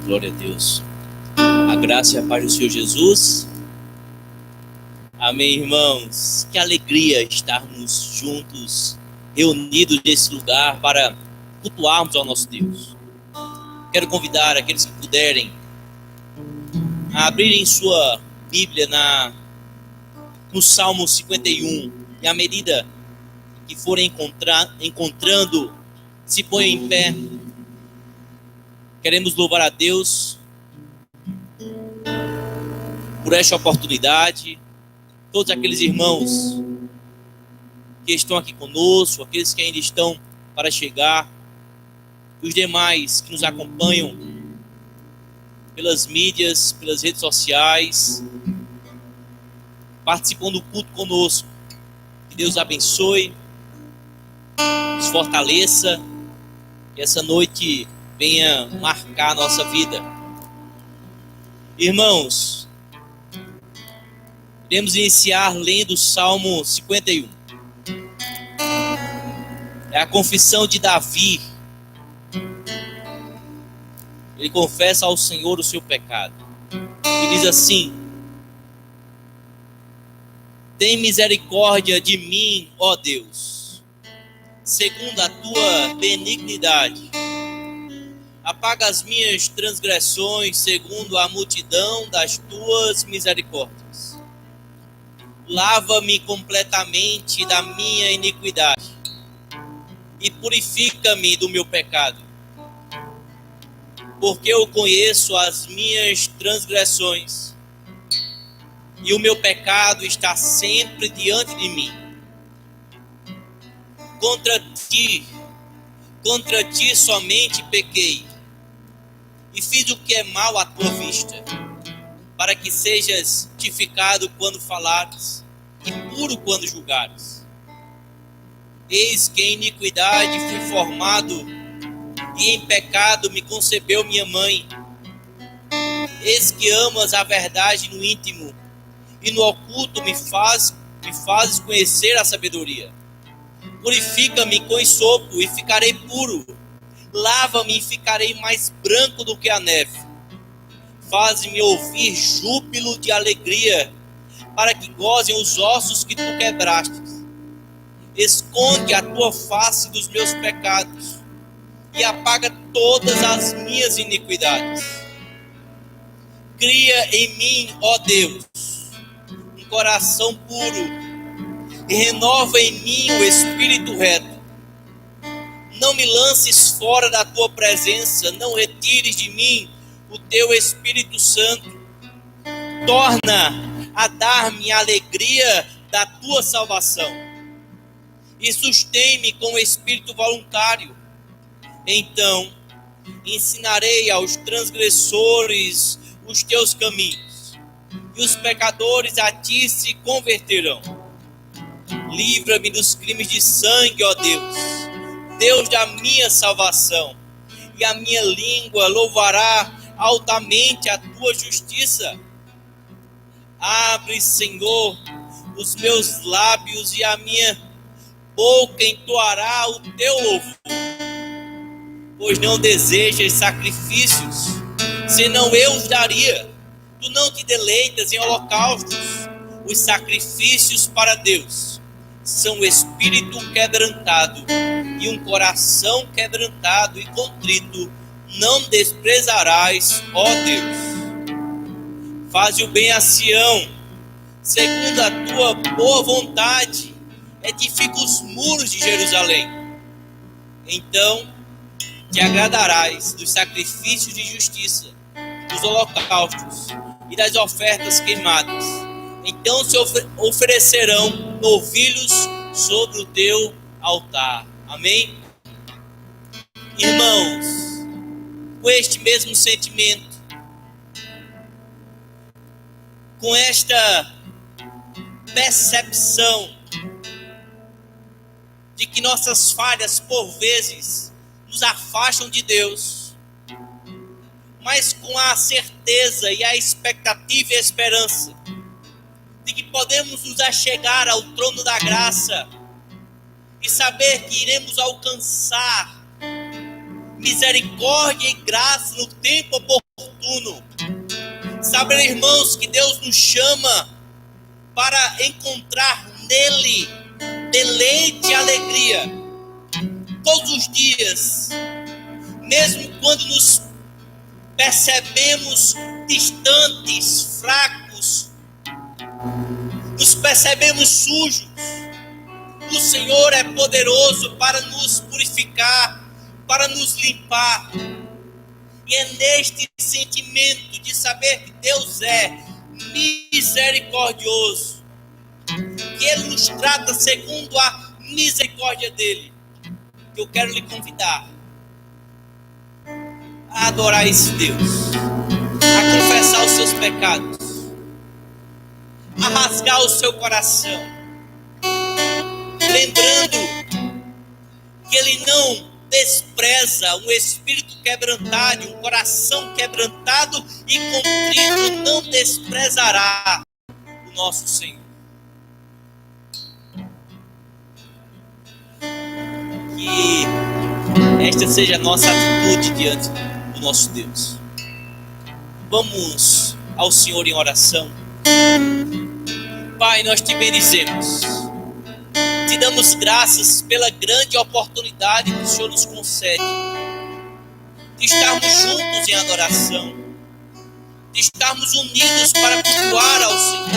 Glória a Deus. A graça e a paz do Senhor Jesus. Amém, irmãos. Que alegria estarmos juntos, reunidos nesse lugar para cultuarmos ao nosso Deus. Quero convidar aqueles que puderem a abrirem sua Bíblia no Salmo 51. E à medida que forem encontrando, se ponham em pé. Queremos louvar a Deus por esta oportunidade. Todos aqueles irmãos que estão aqui conosco, aqueles que ainda estão para chegar, e os demais que nos acompanham pelas mídias, pelas redes sociais, participam do culto conosco. Que Deus abençoe, nos fortaleça, que essa noite venha marcar a nossa vida. Irmãos, iremos iniciar lendo o Salmo 51. É a confissão de Davi. Ele confessa ao Senhor o seu pecado. E diz assim: tem misericórdia de mim, ó Deus, segundo a tua benignidade. Apaga as minhas transgressões segundo a multidão das tuas misericórdias. Lava-me completamente da minha iniquidade e purifica-me do meu pecado. Porque eu conheço as minhas transgressões e o meu pecado está sempre diante de mim. Contra ti somente pequei e fiz o que é mal à tua vista, para que sejas justificado quando falares e puro quando julgares. Eis que em iniquidade fui formado, e em pecado me concebeu minha mãe. Eis que amas a verdade no íntimo, e no oculto me fazes conhecer a sabedoria. Purifica-me com esopo e ficarei puro. Lava-me e ficarei mais branco do que a neve. Faz-me ouvir júbilo de alegria, para que gozem os ossos que tu quebraste. Esconde a tua face dos meus pecados e apaga todas as minhas iniquidades. Cria em mim, ó Deus, um coração puro e renova em mim o espírito reto. Não me lances fora da tua presença, não retires de mim o teu Espírito Santo. Torna a dar-me a alegria da tua salvação e sustém-me com o espírito voluntário. Então ensinarei aos transgressores os teus caminhos, e os pecadores a ti se converterão. Livra-me dos crimes de sangue, ó Deus, Deus da minha salvação, e a minha língua louvará altamente a tua justiça. Abre, Senhor, os meus lábios, e a minha boca entoará o teu louvor. Pois não desejas sacrifícios, senão eu os daria. Tu não te deleitas em holocaustos. Os sacrifícios para Deus são o espírito quebrantado e um coração quebrantado e contrito não desprezarás, ó Deus. Faze o bem a Sião, segundo a tua boa vontade, edifica os muros de Jerusalém. Então te agradarás dos sacrifícios de justiça, dos holocaustos e das ofertas queimadas. Então se oferecerão novilhos sobre o teu altar. Amém? Irmãos, com este mesmo sentimento, com esta percepção de que nossas falhas, por vezes, nos afastam de Deus, mas com a certeza e a expectativa e a esperança de que podemos nos achegar ao trono da graça e saber que iremos alcançar misericórdia e graça no tempo oportuno, Sabe, irmãos, que Deus nos chama para encontrar nele deleite e alegria todos os dias, mesmo quando nos percebemos distantes, fracos, nos percebemos sujos. O Senhor é poderoso para nos purificar, para nos limpar. E é neste sentimento de saber que Deus é misericordioso, que Ele nos trata segundo a misericórdia dEle, que eu quero lhe convidar a adorar esse Deus, a confessar os seus pecados, a rasgar o seu coração, lembrando que Ele não despreza um espírito quebrantado, um coração quebrantado e contrito, não desprezará o nosso Senhor. Que esta seja a nossa atitude diante do nosso Deus. Vamos ao Senhor em oração. Pai, nós te bendizemos. Te damos graças pela grande oportunidade que o Senhor nos concede de estarmos juntos em adoração, de estarmos unidos para cultuar ao Senhor.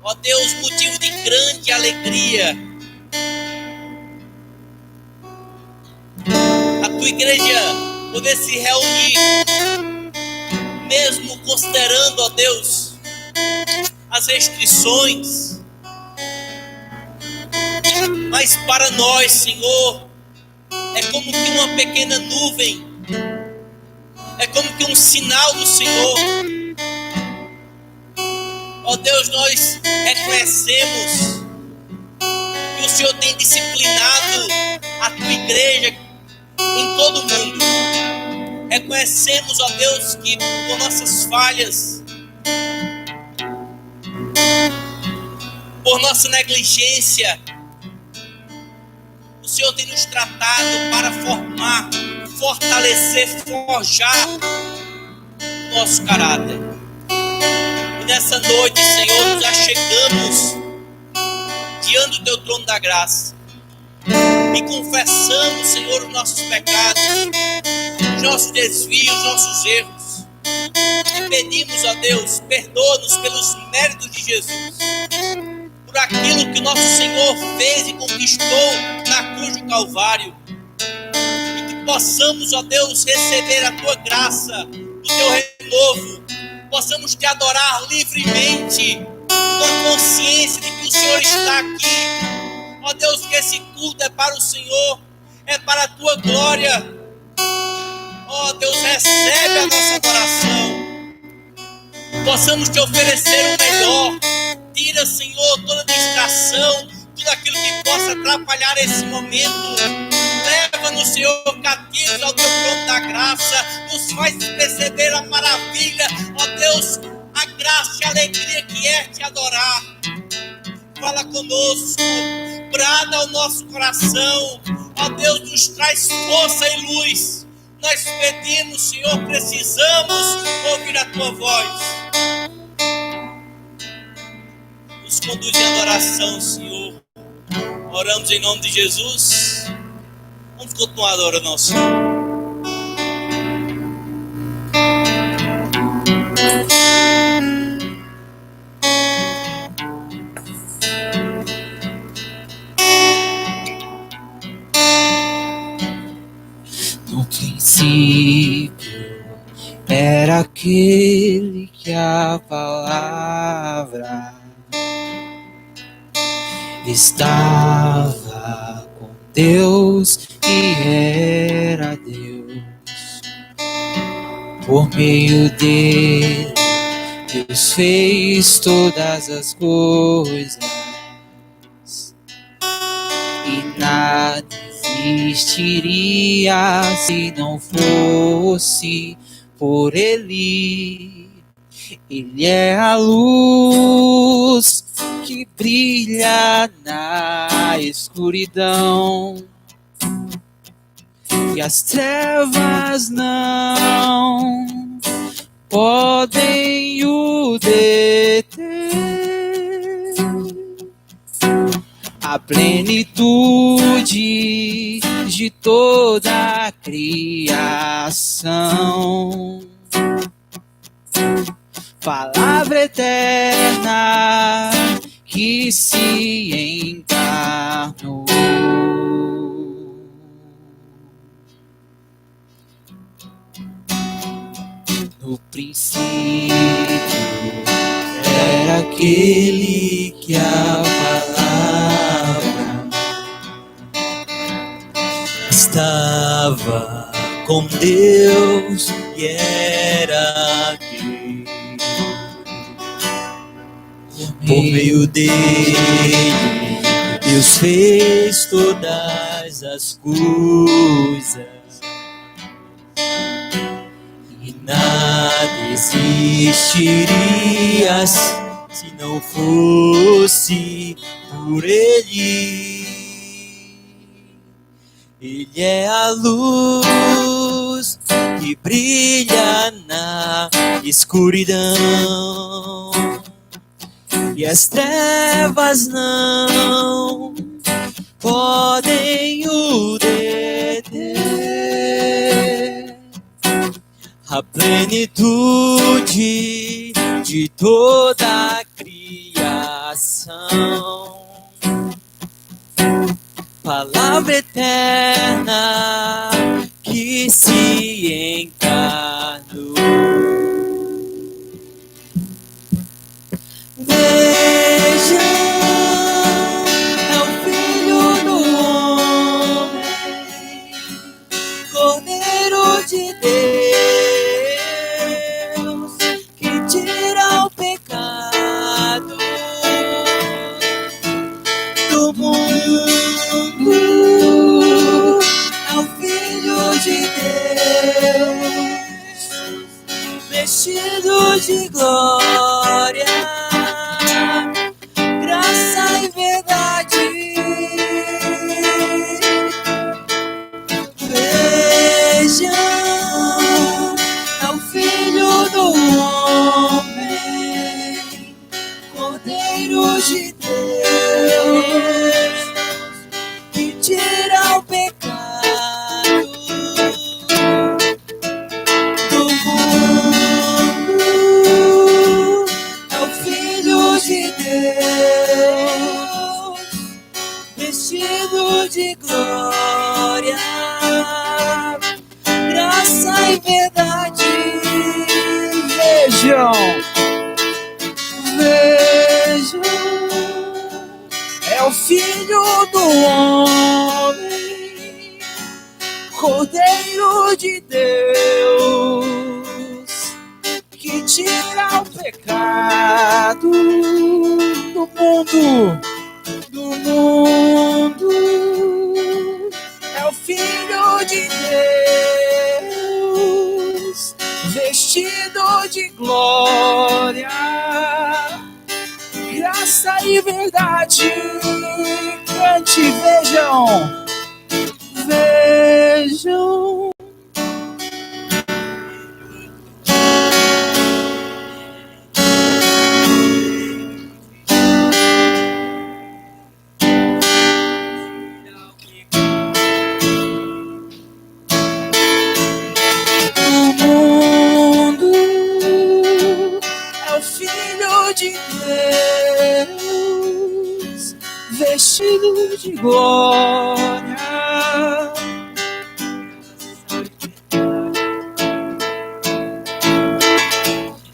Ó Deus, motivo de grande alegria, a tua igreja poder se reunir, mesmo considerando, ó Deus, as restrições. Mas para nós, Senhor, é como que uma pequena nuvem, é como que um sinal do Senhor. Ó Deus, nós reconhecemos que o Senhor tem disciplinado a tua igreja em todo o mundo. Reconhecemos, ó Deus, que por nossas falhas, por nossa negligência, o Senhor tem nos tratado para formar, fortalecer, forjar o nosso caráter. E nessa noite, Senhor, nos achegamos diante do teu trono da graça e confessamos, Senhor, os nossos pecados, os nossos desvios, os nossos erros. E pedimos, ó Deus, perdoa-nos pelos méritos de Jesus, por aquilo que o nosso Senhor fez e conquistou na cruz do Calvário. E que possamos, ó Deus, receber a tua graça, o teu renovo. Possamos te adorar livremente, com a consciência de que o Senhor está aqui. Ó Deus, que esse culto é para o Senhor, é para a tua glória. Ó Deus, recebe a nossa adoração. Possamos te oferecer o melhor. Tira, Senhor, toda distração, tudo aquilo que possa atrapalhar esse momento. Leva-nos, Senhor, cativos ao teu trono da graça. Nos faz perceber a maravilha, ó Deus, a graça e a alegria que é te adorar. Fala conosco, brada ao nosso coração. Ó Deus, nos traz força e luz. Nós pedimos, Senhor, precisamos ouvir a tua voz. Nos conduz em adoração, Senhor. Oramos em nome de Jesus. Vamos continuar adorando ao Senhor. No princípio era aquele que a palavra estava com Deus e era Deus. Por meio dele, Deus fez todas as coisas e nada existiria se não fosse por ele. Ele é a luz que brilha na escuridão e as trevas não podem o deter. A plenitude de toda a criação. Palavra eterna que se encarnou. No princípio era aquele que a palavra estava com Deus e era Deus. Por meio dele, Deus fez todas as coisas. E nada existiria se não fosse por ele. Ele é a luz que brilha na escuridão. E as trevas não podem o deter. A plenitude de toda a criação. Palavra eterna que se encarnou. Vejam, é o Filho do Homem, Cordeiro de Deus, que tira o pecado do mundo. É o Filho de Deus, vestido de glória, graça e verdade. Vejam, é o Filho do Homem, Cordeiro de Deus, que tira o pecado do mundo. É o Filho de Deus, vestido de glória, graça e verdade. Vejam, vejam, é o Filho do Homem, Cordeiro de Deus, que tira o pecado do mundo, do mundo. É o Filho de Deus, vestido de glória, graça e verdade. Cante, vejam, vejam. Vestido de glória,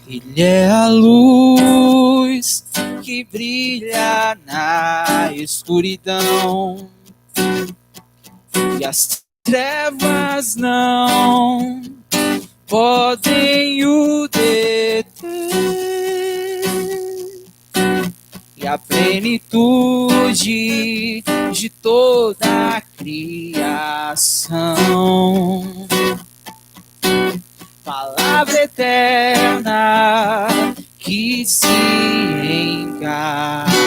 ele é a luz que brilha na escuridão, e as trevas não podem o deter. E a plenitude de toda a criação. Palavra eterna que se encarnou.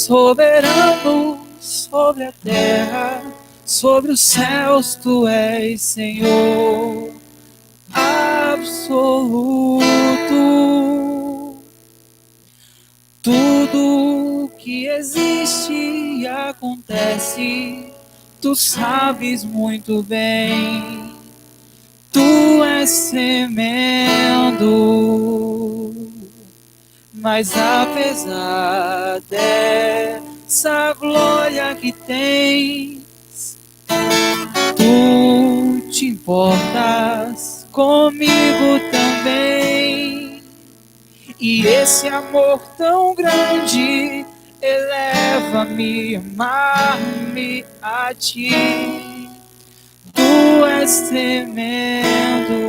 soberano sobre a terra, sobre os céus, tu és Senhor absoluto. Tudo que existe e acontece, tu sabes muito bem. Tu és tremendo, mas apesar dessa glória que tens, tu te importas comigo também. E esse amor tão grande eleva-me, amar-me a ti. Tu és tremendo.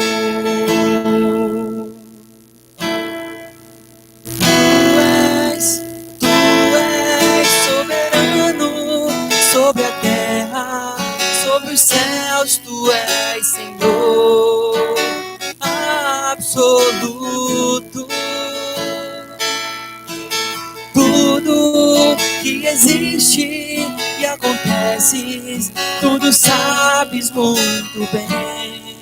Tu és soberano sobre a terra, sobre os céus, tu és Senhor absoluto. Tudo que existe e acontece, tudo sabes muito bem.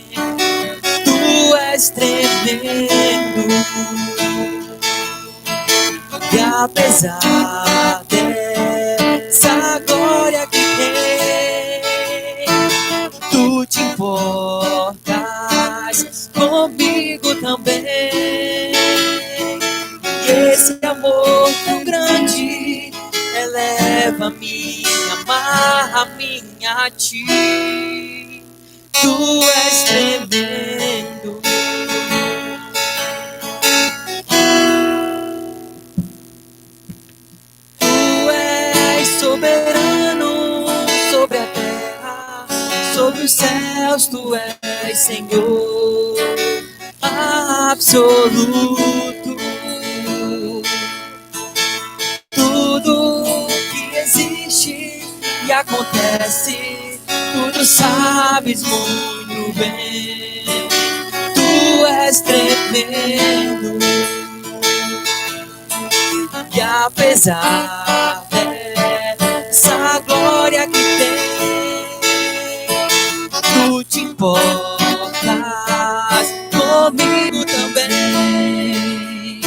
Tu és tremendo, e apesar dessa glória que tem, tu te importas comigo também. E esse amor tão grande eleva-me, amarra-me a ti. Tu és tremendo. Tu és soberano sobre a terra, sobre os céus, tu és Senhor absoluto. Tudo que existe e acontece, tudo sabes muito bem. Tu és tremendo, e apesar dessa glória que tem, tu te importas comigo também.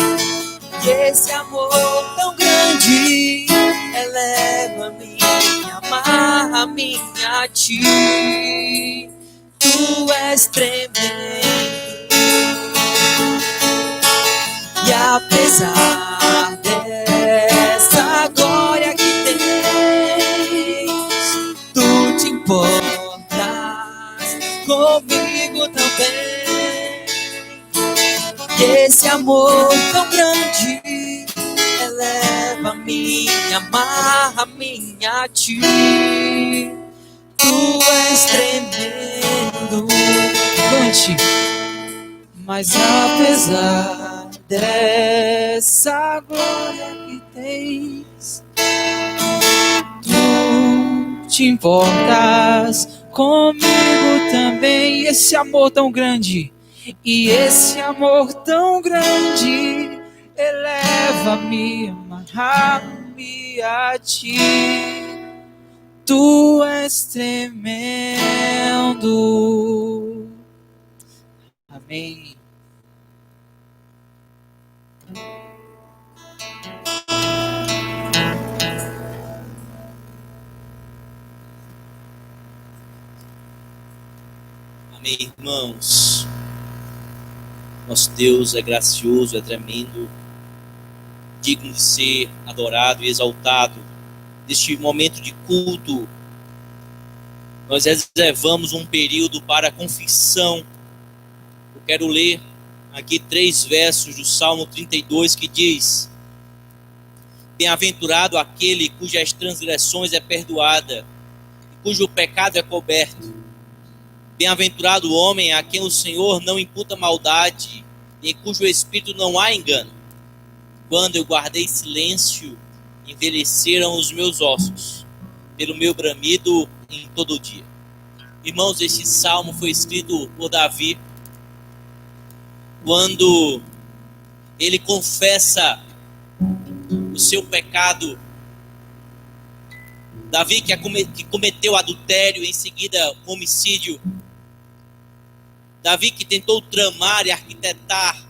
E esse amor tão grande eleva-me, amarra-me a ti. Tu és tremendo, e apesar dessa glória que tens, tu te importas comigo também. E esse amor tão grande eleva-me, amarra-me a ti. Tu és tremendo. Cante. Mas apesar dessa glória que tens, tu te importas comigo também. E esse amor tão grande, e esse amor tão grande eleva-me, amarra-me a ti. Tu és tremendo. Amém. Amém, irmãos. Nosso Deus é gracioso, é tremendo, digno de ser adorado e exaltado. Neste momento de culto, nós reservamos um período para a confissão. Eu quero ler aqui 3 versos do Salmo 32 que diz: Bem-aventurado aquele cujas transgressões é perdoada e cujo pecado é coberto. Bem-aventurado o homem a quem o Senhor não imputa maldade e em cujo espírito não há engano. Quando eu guardei silêncio, envelheceram os meus ossos, pelo meu bramido em todo o dia. Irmãos, este salmo foi escrito por Davi quando ele confessa o seu pecado Davi que cometeu adultério, em seguida homicídio. Davi que tentou tramar e arquitetar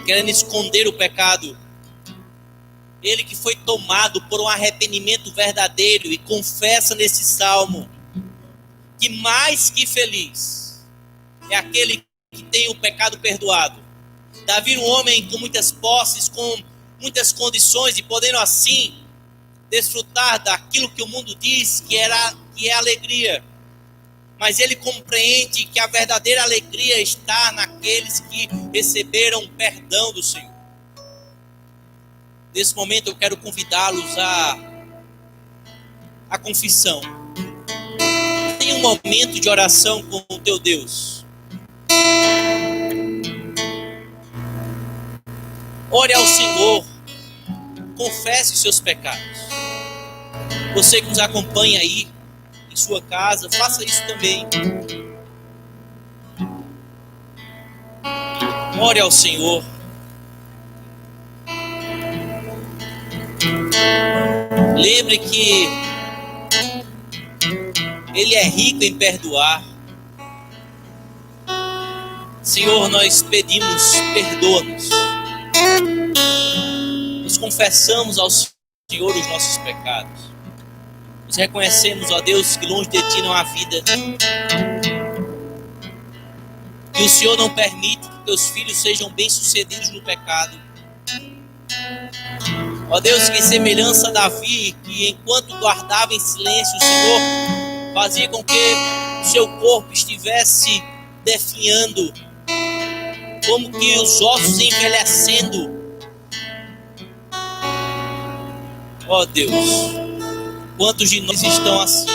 querendo esconder o pecado. Ele que foi tomado por um arrependimento verdadeiro e confessa nesse salmo que mais que feliz é aquele que tem o pecado perdoado. Davi, um homem com muitas posses, com muitas condições e podendo assim desfrutar daquilo que o mundo diz que é alegria. Mas ele compreende que a verdadeira alegria está naqueles que receberam perdão do Senhor. Nesse momento eu quero convidá-los à confissão. Tenha um momento de oração com o teu Deus. Ore ao Senhor. Confesse os seus pecados. Você que nos acompanha aí em sua casa, faça isso também. Ore ao Senhor. Lembre que Ele é rico em perdoar. Senhor, nós pedimos, perdoa-nos. Nós confessamos ao Senhor os nossos pecados. Nós reconhecemos, ó Deus, que longe de Ti não há vida. Que o Senhor não permite que Teus filhos sejam bem-sucedidos no pecado. Ó Deus, que em semelhança a Davi, que enquanto guardava em silêncio, o Senhor fazia com que o seu corpo estivesse definhando, como que os ossos envelhecendo. Ó Deus, quantos de nós estão assim,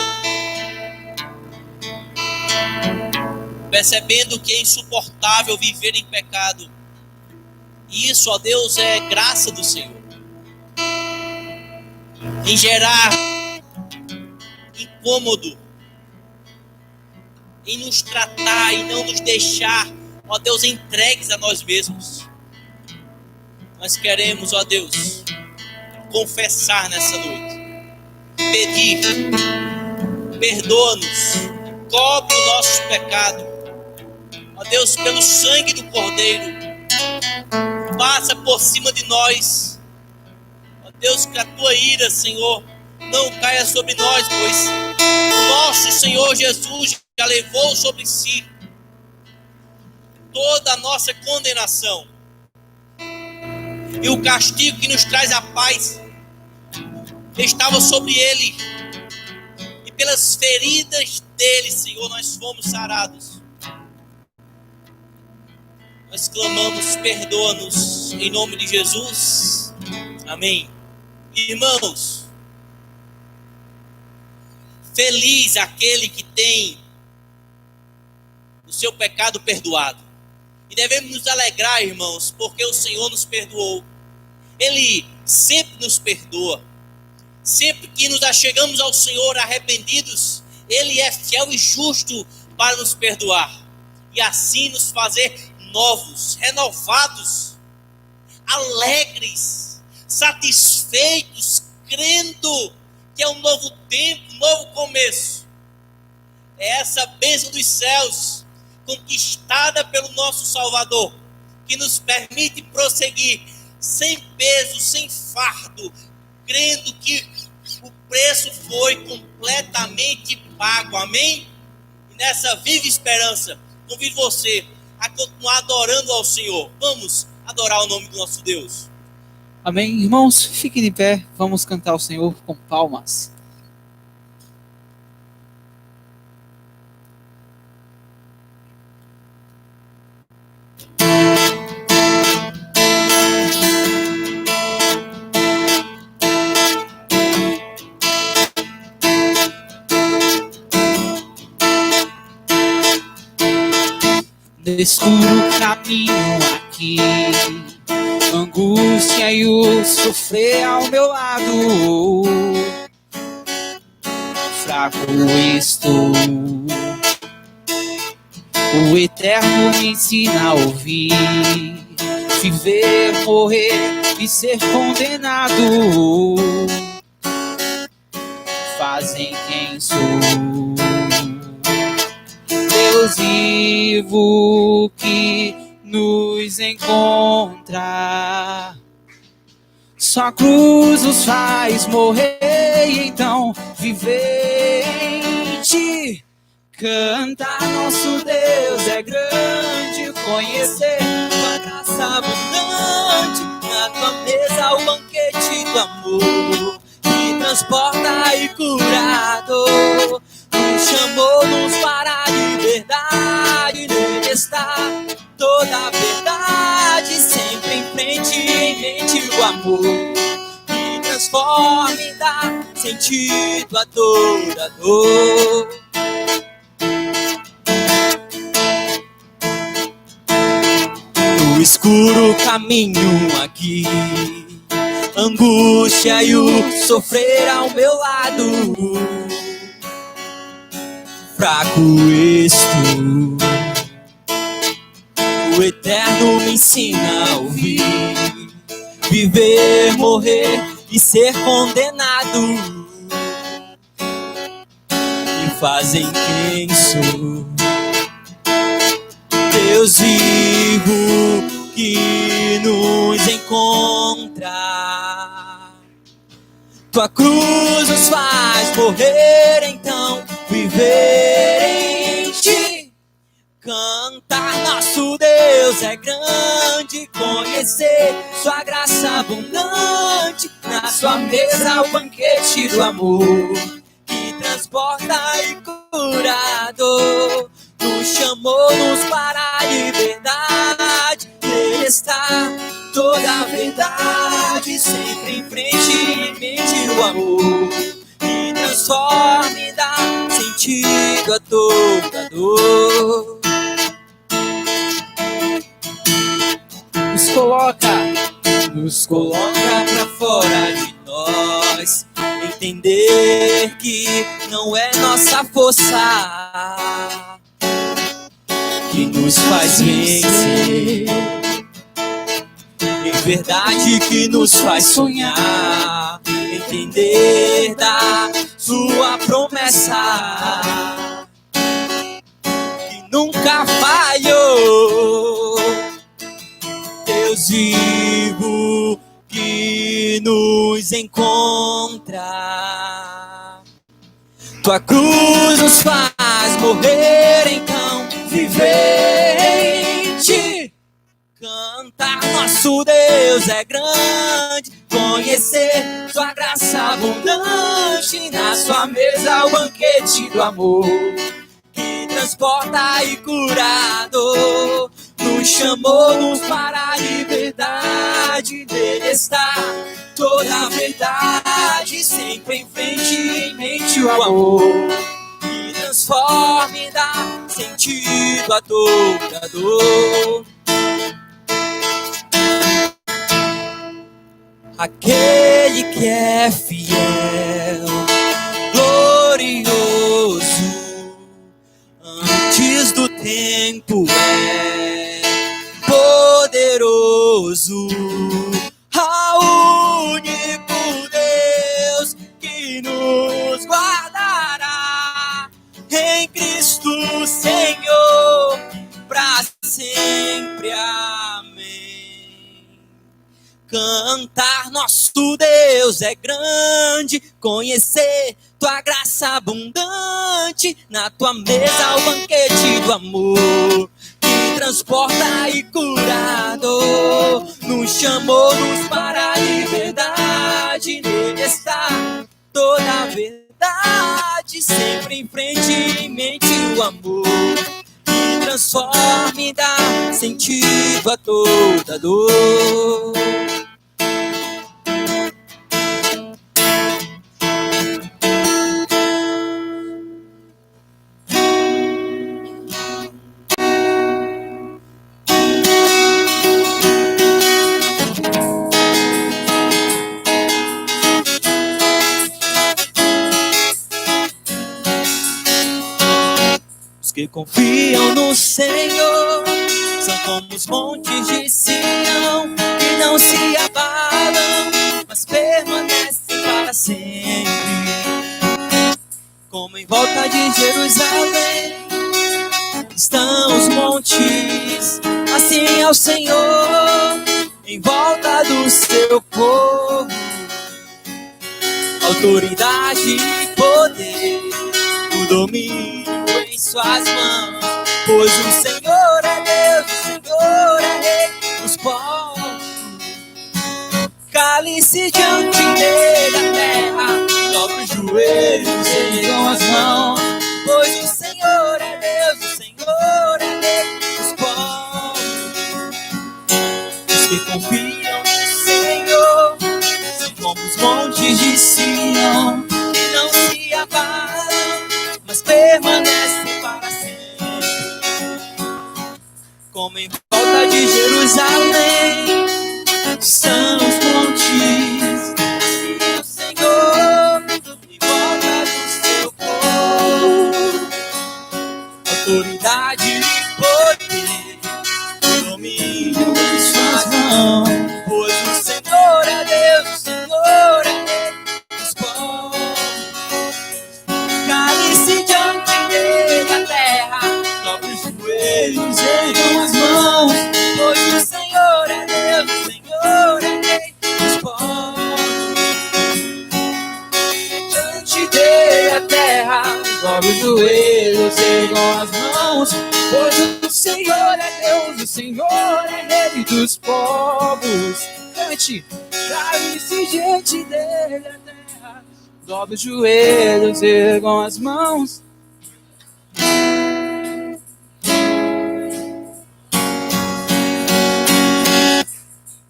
percebendo que é insuportável viver em pecado. E isso, ó Deus, é graça do Senhor. Em gerar incômodo, em nos tratar e não nos deixar, ó Deus, entregues a nós mesmos. Nós queremos, ó Deus, confessar nessa noite, pedir, perdoa-nos, cobre o nosso pecado, ó Deus, pelo sangue do Cordeiro, passa por cima de nós. Deus, que a Tua ira, Senhor, não caia sobre nós, pois o nosso Senhor Jesus já levou sobre si toda a nossa condenação. E o castigo que nos traz a paz estava sobre Ele. E pelas feridas dele, Senhor, nós fomos sarados. Nós clamamos, perdoa-nos, em nome de Jesus. Amém. Irmãos, feliz aquele que tem o seu pecado perdoado. E devemos nos alegrar, irmãos, porque o Senhor nos perdoou. Ele sempre nos perdoa. Sempre que nos achegamos ao Senhor arrependidos, Ele é fiel e justo para nos perdoar. E assim nos fazer novos, renovados, alegres, satisfeitos, crendo que é um novo tempo, um novo começo. É essa bênção dos céus, conquistada pelo nosso Salvador, que nos permite prosseguir sem peso, sem fardo, crendo que o preço foi completamente pago. Amém? E nessa viva esperança, convido você a continuar adorando ao Senhor. Vamos adorar o nome do nosso Deus. Amém? Irmãos, fiquem de pé, vamos cantar ao Senhor com palmas. No escuro caminho aqui, angústia e o sofrer ao meu lado, fraco estou. O Eterno me ensina a ouvir, viver, morrer e ser condenado fazem quem sou. Deus vivo que nos encontra, só a cruz nos faz morrer e então viver em ti. Cantar nosso Deus é grande, conhecer tua graça abundante, na tua mesa o banquete do amor que transporta e curador. Nos chamou-nos para a liberdade, nele está toda a verdade, sempre em frente, em mente o amor que transforma e dá sentido a toda dor. No escuro caminho aqui, angústia e o sofrer ao meu lado, fraco estou. O Eterno me ensina a ouvir, viver, morrer e ser condenado, me fazem quem sou. Deus vivo que nos encontra, tua cruz nos faz morrer, então viver em ti. Cantar nosso Deus é grande, conhecer sua graça abundante, na sua mesa o banquete do amor que transporta e curador. Nos chamou-nos para a liberdade, nele está toda a verdade, sempre em frente, em mente o amor que transforma e dá sentido a toda dor. Nos coloca pra fora de nós, entender que não é nossa força que nos faz vencer, em verdade que nos faz sonhar, entender da sua promessa que nunca falhou. Deus vivo que nos encontra, tua cruz nos faz morrer, então viver em ti. Cantar nosso Deus é grande, conhecer tua graça abundante, na sua mesa o banquete do amor que transporta e curador. Nos chamou-nos para a liberdade, nele está toda a verdade, sempre em frente, em mente o amor que transforma e dá sentido a toda dor. Aquele que é fiel, glorioso, antes do tempo é poderoso, ao único Deus que nos guardará em Cristo Senhor, pra sempre, amém. Cantar nosso Deus é grande, conhecer tua graça abundante, na tua mesa o banquete do amor que transporta e curador. Nos chamou-nos para a liberdade, nele está toda a verdade, sempre em frente, em mente o amor que transforma e dá sentido a toda dor. Os que confiam no Senhor são como os montes de Sião, que não se abalam, mas permanecem para sempre. Como em volta de Jerusalém estão os montes, assim é o Senhor em volta do seu povo. Autoridade e poder, o domínio em suas mãos, pois o Senhor é Deus, o Senhor é Rei dos povos. Cale-se diante dele a terra, dobre os joelhos, ergam as mãos, pois o Senhor é Deus, o Senhor é Rei dos povos. Os que confiam no Senhor são como os montes de Sião, que não se abalam, mas permanecem para sempre. Como em volta de Jerusalém são os montes, assim é o Senhor em volta do seu povo. Autoridade e poder, domínio em suas mãos, pois o Senhor é Deus, o Senhor é Rei dos povos. Cale-se diante dele a terra, dobre os joelhos, ergam as mãos, pois o Senhor é Deus, o Senhor é Rei dos povos. Diante dele a terra, dobre os joelhos, ergam as mãos, pois o Senhor é Deus, o Senhor é Rei dos povos. Cante, cale-se diante dele a terra, dobre os joelhos, ergam as mãos.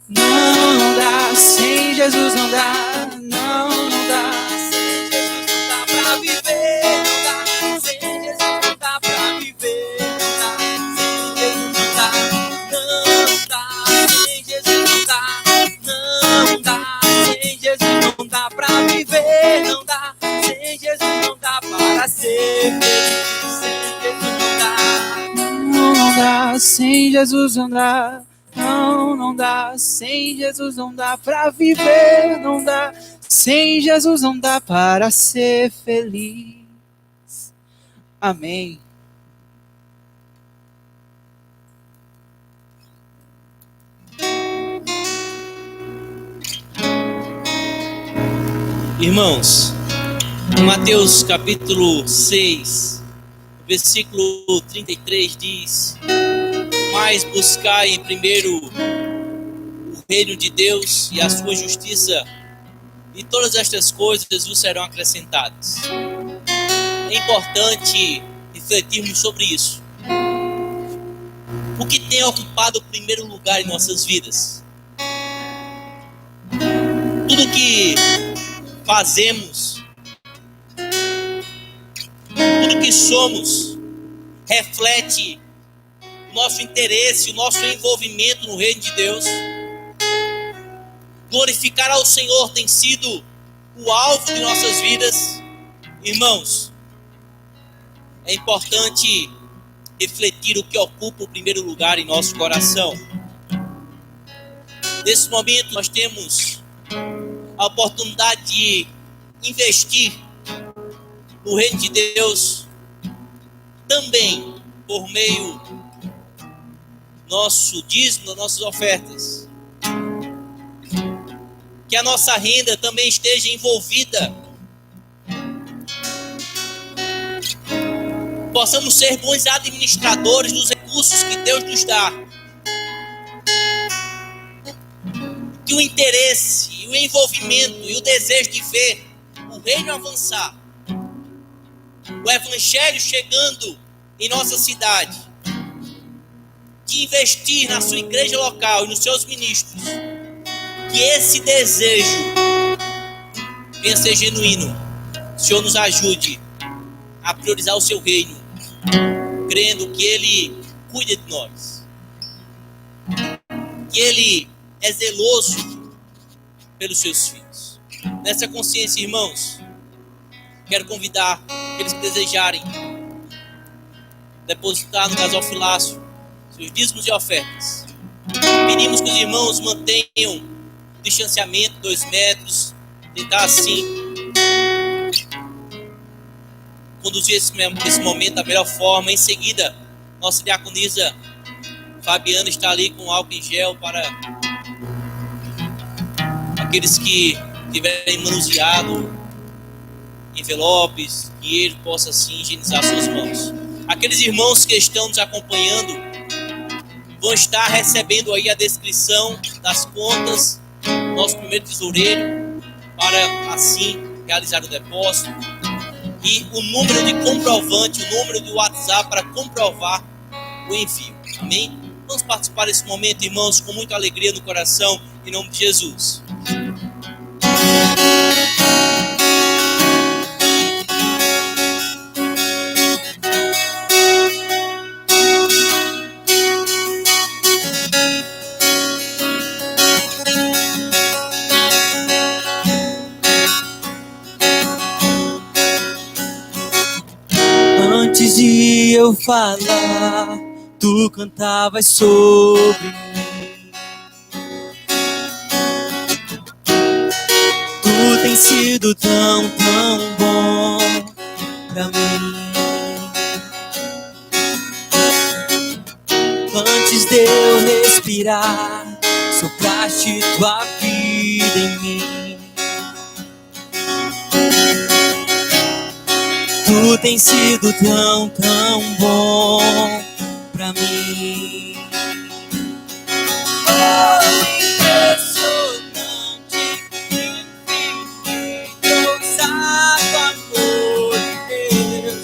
Não dá, sem Jesus não dá, não dá, sem Jesus não dá pra viver, não dá, sem Jesus não dá pra viver, não dá, sem Jesus não dá, sem Jesus não dá, sem Jesus não dá pra viver, não dá, sem Jesus não dá para ser feliz, sem Jesus não dá, sem Jesus não dá. Não dá, sem Jesus não dá pra viver, não dá, sem Jesus não dá para ser feliz. Amém. Irmãos, em Mateus capítulo 6, versículo 33 diz: mas buscai primeiro o reino de Deus e a sua justiça, e todas estas coisas vos serão acrescentadas. É importante refletirmos sobre isso. O que tem ocupado o primeiro lugar em nossas vidas? Tudo que fazemos, tudo que somos, reflete o nosso interesse, o nosso envolvimento no reino de Deus. Glorificar ao Senhor tem sido o alvo de nossas vidas. Irmãos, é importante refletir o que ocupa o primeiro lugar em nosso coração. Nesse momento nós temos a oportunidade de investir no reino de Deus também por meio nosso dízimo, nossas ofertas. Que a nossa renda também esteja envolvida. Possamos ser bons administradores dos recursos que Deus nos dá. Que o interesse, o envolvimento e o desejo de ver o reino avançar, o evangelho chegando em nossa cidade, de investir na sua igreja local e nos seus ministros, que esse desejo venha ser genuíno. O Senhor nos ajude a priorizar o seu reino, crendo que Ele cuida de nós, que Ele é zeloso pelos seus filhos. Nessa consciência, irmãos, quero convidar aqueles que desejarem depositar no gasofilácio seus dízimos e ofertas. Pedimos que os irmãos mantenham o distanciamento, 2 metros, tentar assim conduzir esse momento da melhor forma. Em seguida, nossa diaconisa Fabiana está ali com álcool em gel para aqueles que tiverem manuseado envelopes, que ele possa assim higienizar suas mãos. Aqueles irmãos que estão nos acompanhando vão estar recebendo aí a descrição das contas do nosso primeiro tesoureiro para assim realizar o depósito e o número de comprovante, o número do WhatsApp para comprovar o envio. Amém? Vamos participar desse momento, irmãos, com muita alegria no coração, em nome de Jesus. Antes de eu falar, tu cantavas sobre mim. Tu tens sido tão, tão bom pra mim. Antes de eu respirar, sopraste tua vida em mim. Tu tens sido tão, tão bom pra mim. Oh, impressionante, infinito, ousado amor de Deus.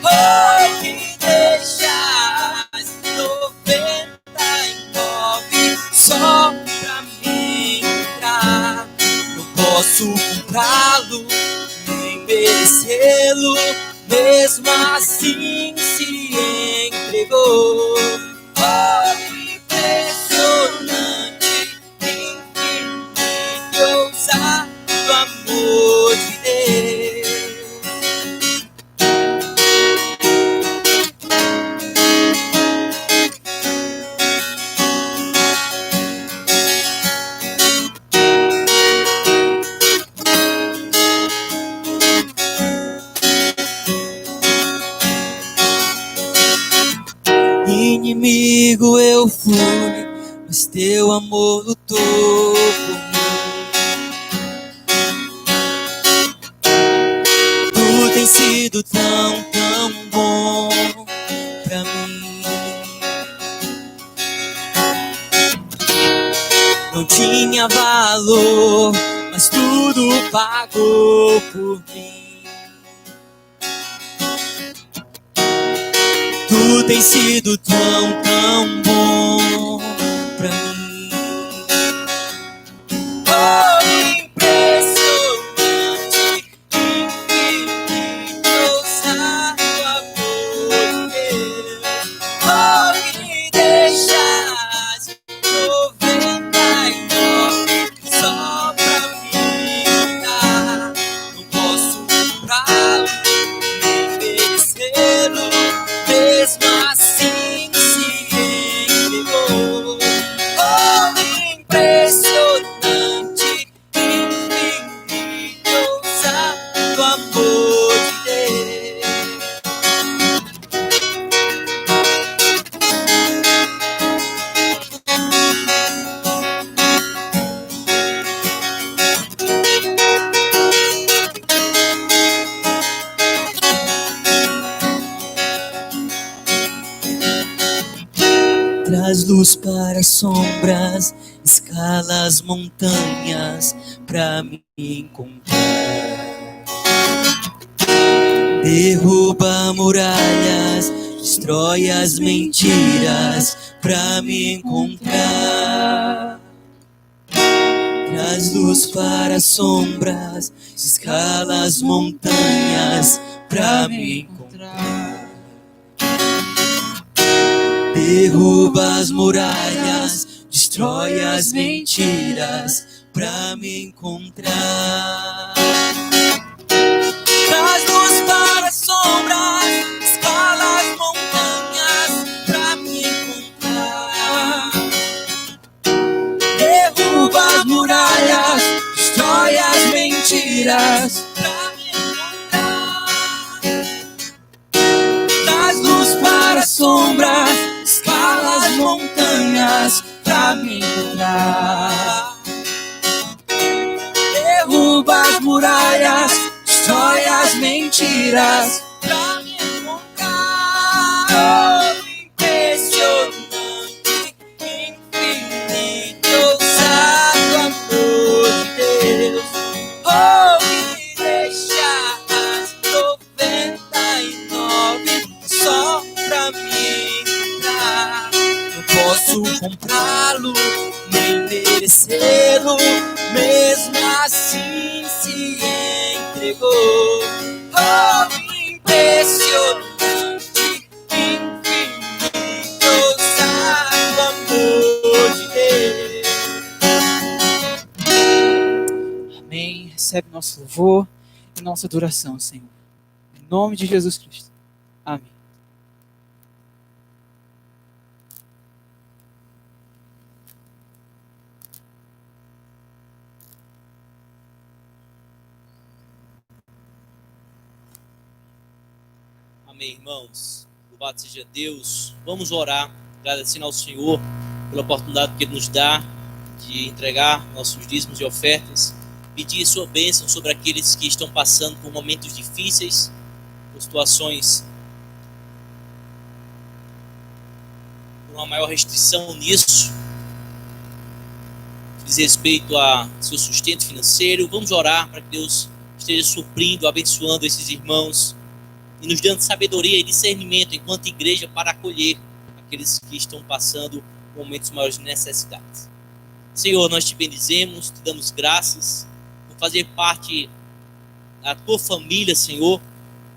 Oh, que deixas 99 só pra mim entrar. Não posso comprá-lo, nem merecê-lo, mesmo assim se entregou. Oh, impressionante, infinito, ousado amor de Deus. Inimigo eu fui, mas teu amor lutou por mim. Tu tens sido tão, tão bom pra mim. Não tinha valor, mas tudo pagou por mim. Tu tens sido tão, tão bom pra mim. Oh, impressionante, infinito, ousado amor de Deus. Oh, que deixas 99 só pra mim dar. Não posso comprá-lo, nem merecê-lo, mesmo assim se entregou. Oh, impressionante, infinito, ousado amor de Deus. Traz luz para as sombras, escala as montanhas pra me encontrar. Derruba muralhas, destrói as mentiras pra me encontrar. Traz luz para as sombras, escala as montanhas pra me encontrar. Derruba as muralhas, destrói as mentiras pra me encontrar. Traz luz para as sombras, escala as montanhas pra me encontrar. pra me encontrar. Derruba as muralhas, destrói as mentiras pra me encontrar. Impressionante, infinito, ousado amor de Deus. Oh, me deixa as 99 só pra me encontrar. Não posso comprá-lo, nem merecê-lo, mesmo assim se entregou. Oh, impressionante, infinito, ousado amor de Deus. Amém. Recebe nosso louvor e nossa adoração, Senhor. Em nome de Jesus Cristo. Amém. Amém, irmãos. Louvado seja Deus. Vamos orar, agradecendo ao Senhor pela oportunidade que Ele nos dá de entregar nossos dízimos e ofertas. Pedir sua bênção sobre aqueles que estão passando por momentos difíceis, por situações com uma maior restrição nisso, que diz respeito a seu sustento financeiro. Vamos orar para que Deus esteja suprindo, abençoando esses irmãos e nos dando sabedoria e discernimento enquanto igreja para acolher aqueles que estão passando por momentos maiores de necessidade. Senhor, nós te bendizemos, te damos graças por fazer parte da tua família, Senhor,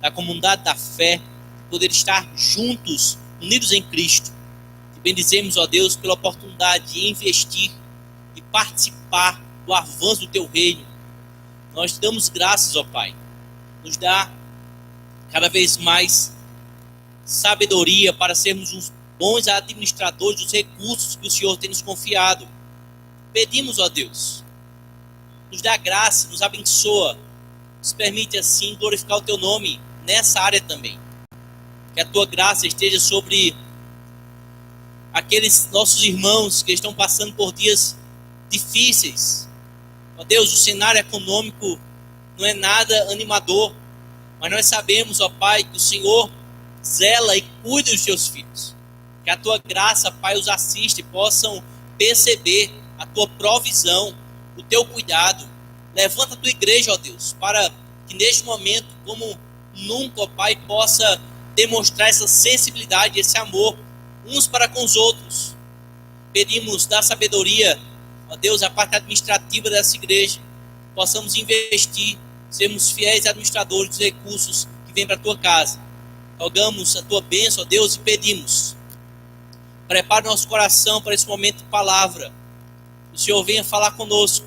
da comunidade da fé, poder estar juntos, unidos em Cristo. Te bendizemos, ó Deus, pela oportunidade de investir e participar do avanço do teu reino. Nós te damos graças, ó Pai. Nos dá cada vez mais sabedoria para sermos uns bons administradores dos recursos que o Senhor tem nos confiado. Pedimos, ó Deus, nos dá graça, nos abençoa, nos permite assim glorificar o teu nome nessa área também. Que a tua graça esteja sobre aqueles nossos irmãos que estão passando por dias difíceis. Ó Deus, o cenário econômico não é nada animador, mas nós sabemos, ó Pai, que o Senhor zela e cuida dos teus filhos. Que a tua graça, Pai, os assiste e possam perceber a tua provisão, o teu cuidado. Levanta a tua igreja, ó Deus, para que neste momento, como nunca, ó Pai, possa demonstrar essa sensibilidade, esse amor, uns para com os outros. Pedimos da sabedoria, ó Deus, a parte administrativa dessa igreja. Possamos investir, sermos fiéis administradores dos recursos que vêm para a tua casa. Rogamos a tua bênção, ó Deus, e pedimos: prepare nosso coração para esse momento de palavra. Que o Senhor venha falar conosco.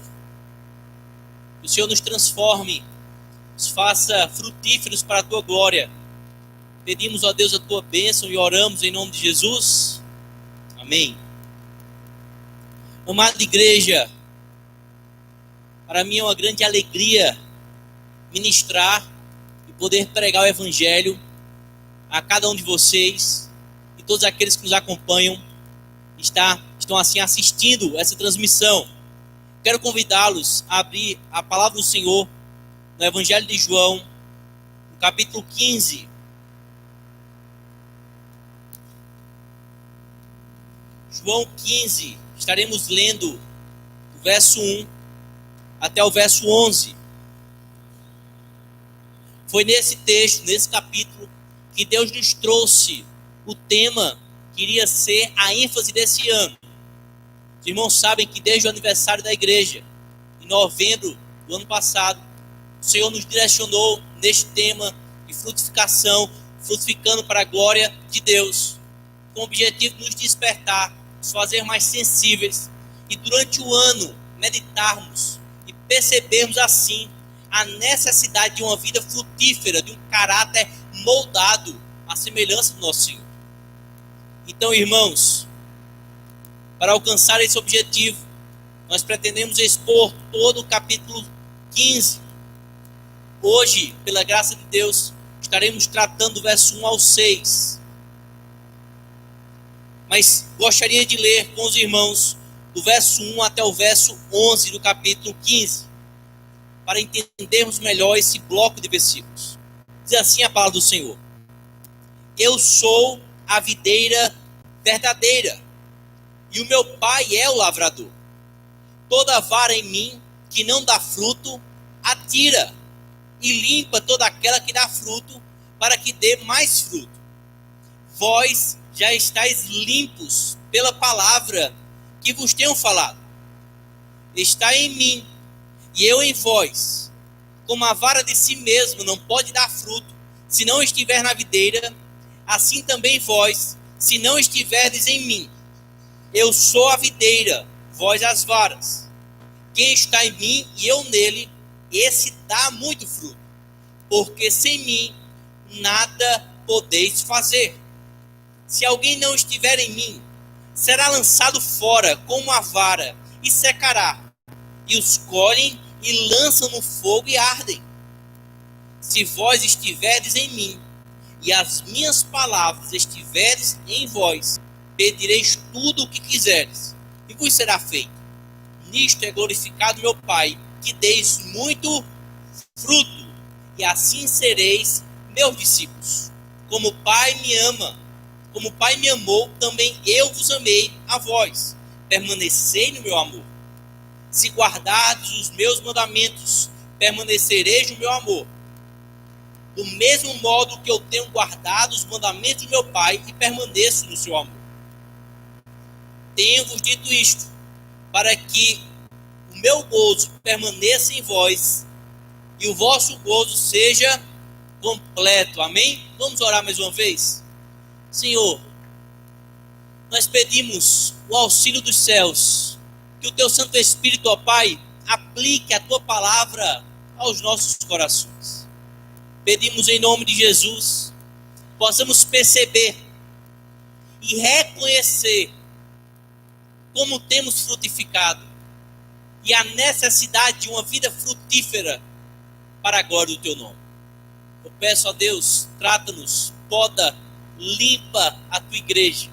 Que o Senhor nos transforme, nos faça frutíferos para a tua glória. Pedimos, ó Deus, a tua bênção e oramos em nome de Jesus. Amém. Amada igreja, para mim é uma grande alegria ministrar e poder pregar o Evangelho a cada um de vocês e todos aqueles que nos acompanham estão assim assistindo essa transmissão. Quero convidá-los a abrir a palavra do Senhor no Evangelho de João, no capítulo 15. João 15, estaremos lendo o verso 1 até o verso 11. Foi nesse texto, nesse capítulo, que Deus nos trouxe o tema que iria ser a ênfase desse ano. Os irmãos sabem que desde o aniversário da igreja, em novembro do ano passado, o Senhor nos direcionou neste tema de frutificação, frutificando para a glória de Deus, com o objetivo de nos despertar, nos fazer mais sensíveis e durante o ano meditarmos e percebermos assim a necessidade de uma vida frutífera, de um caráter moldado à semelhança do nosso Senhor. Então, irmãos, para alcançar esse objetivo, nós pretendemos expor todo o capítulo 15. Hoje, pela graça de Deus, estaremos tratando do verso 1 ao 6. Mas gostaria de ler com os irmãos do verso 1 até o verso 11 do capítulo 15, para entendermos melhor esse bloco de versículos. Diz assim a palavra do Senhor: Eu sou a videira verdadeira, e o meu pai é o lavrador. Toda vara em mim que não dá fruto, atira, e limpa toda aquela que dá fruto, para que dê mais fruto. Vós já estáis limpos pela palavra que vos tenho falado. Está em mim, e eu em vós. Como a vara de si mesmo não pode dar fruto, se não estiver na videira, assim também vós, se não estiverdes em mim. Eu sou a videira, vós as varas. Quem está em mim e eu nele, esse dá muito fruto, porque sem mim nada podeis fazer. Se alguém não estiver em mim, será lançado fora como a vara e secará, e os colhem e lançam no fogo e ardem. Se vós estiverdes em mim, e as minhas palavras estiverdes em vós, pedireis tudo o que quiseres, e vos será feito. Nisto é glorificado meu Pai, que deis muito fruto, e assim sereis meus discípulos. Como o Pai me ama, como o Pai me amou, também eu vos amei a vós. Permanecei no meu amor. Se guardardes os meus mandamentos, permanecereis no meu amor. Do mesmo modo que eu tenho guardado os mandamentos do meu Pai e permaneço no seu amor. Tenho-vos dito isto, para que o meu gozo permaneça em vós e o vosso gozo seja completo. Amém? Vamos orar mais uma vez? Senhor, nós pedimos o auxílio dos céus, que o teu Santo Espírito, ó Pai, aplique a tua palavra aos nossos corações. Pedimos em nome de Jesus, possamos perceber e reconhecer como temos frutificado e a necessidade de uma vida frutífera para a glória do teu nome. Eu peço a Deus, trata-nos, poda, limpa a tua igreja.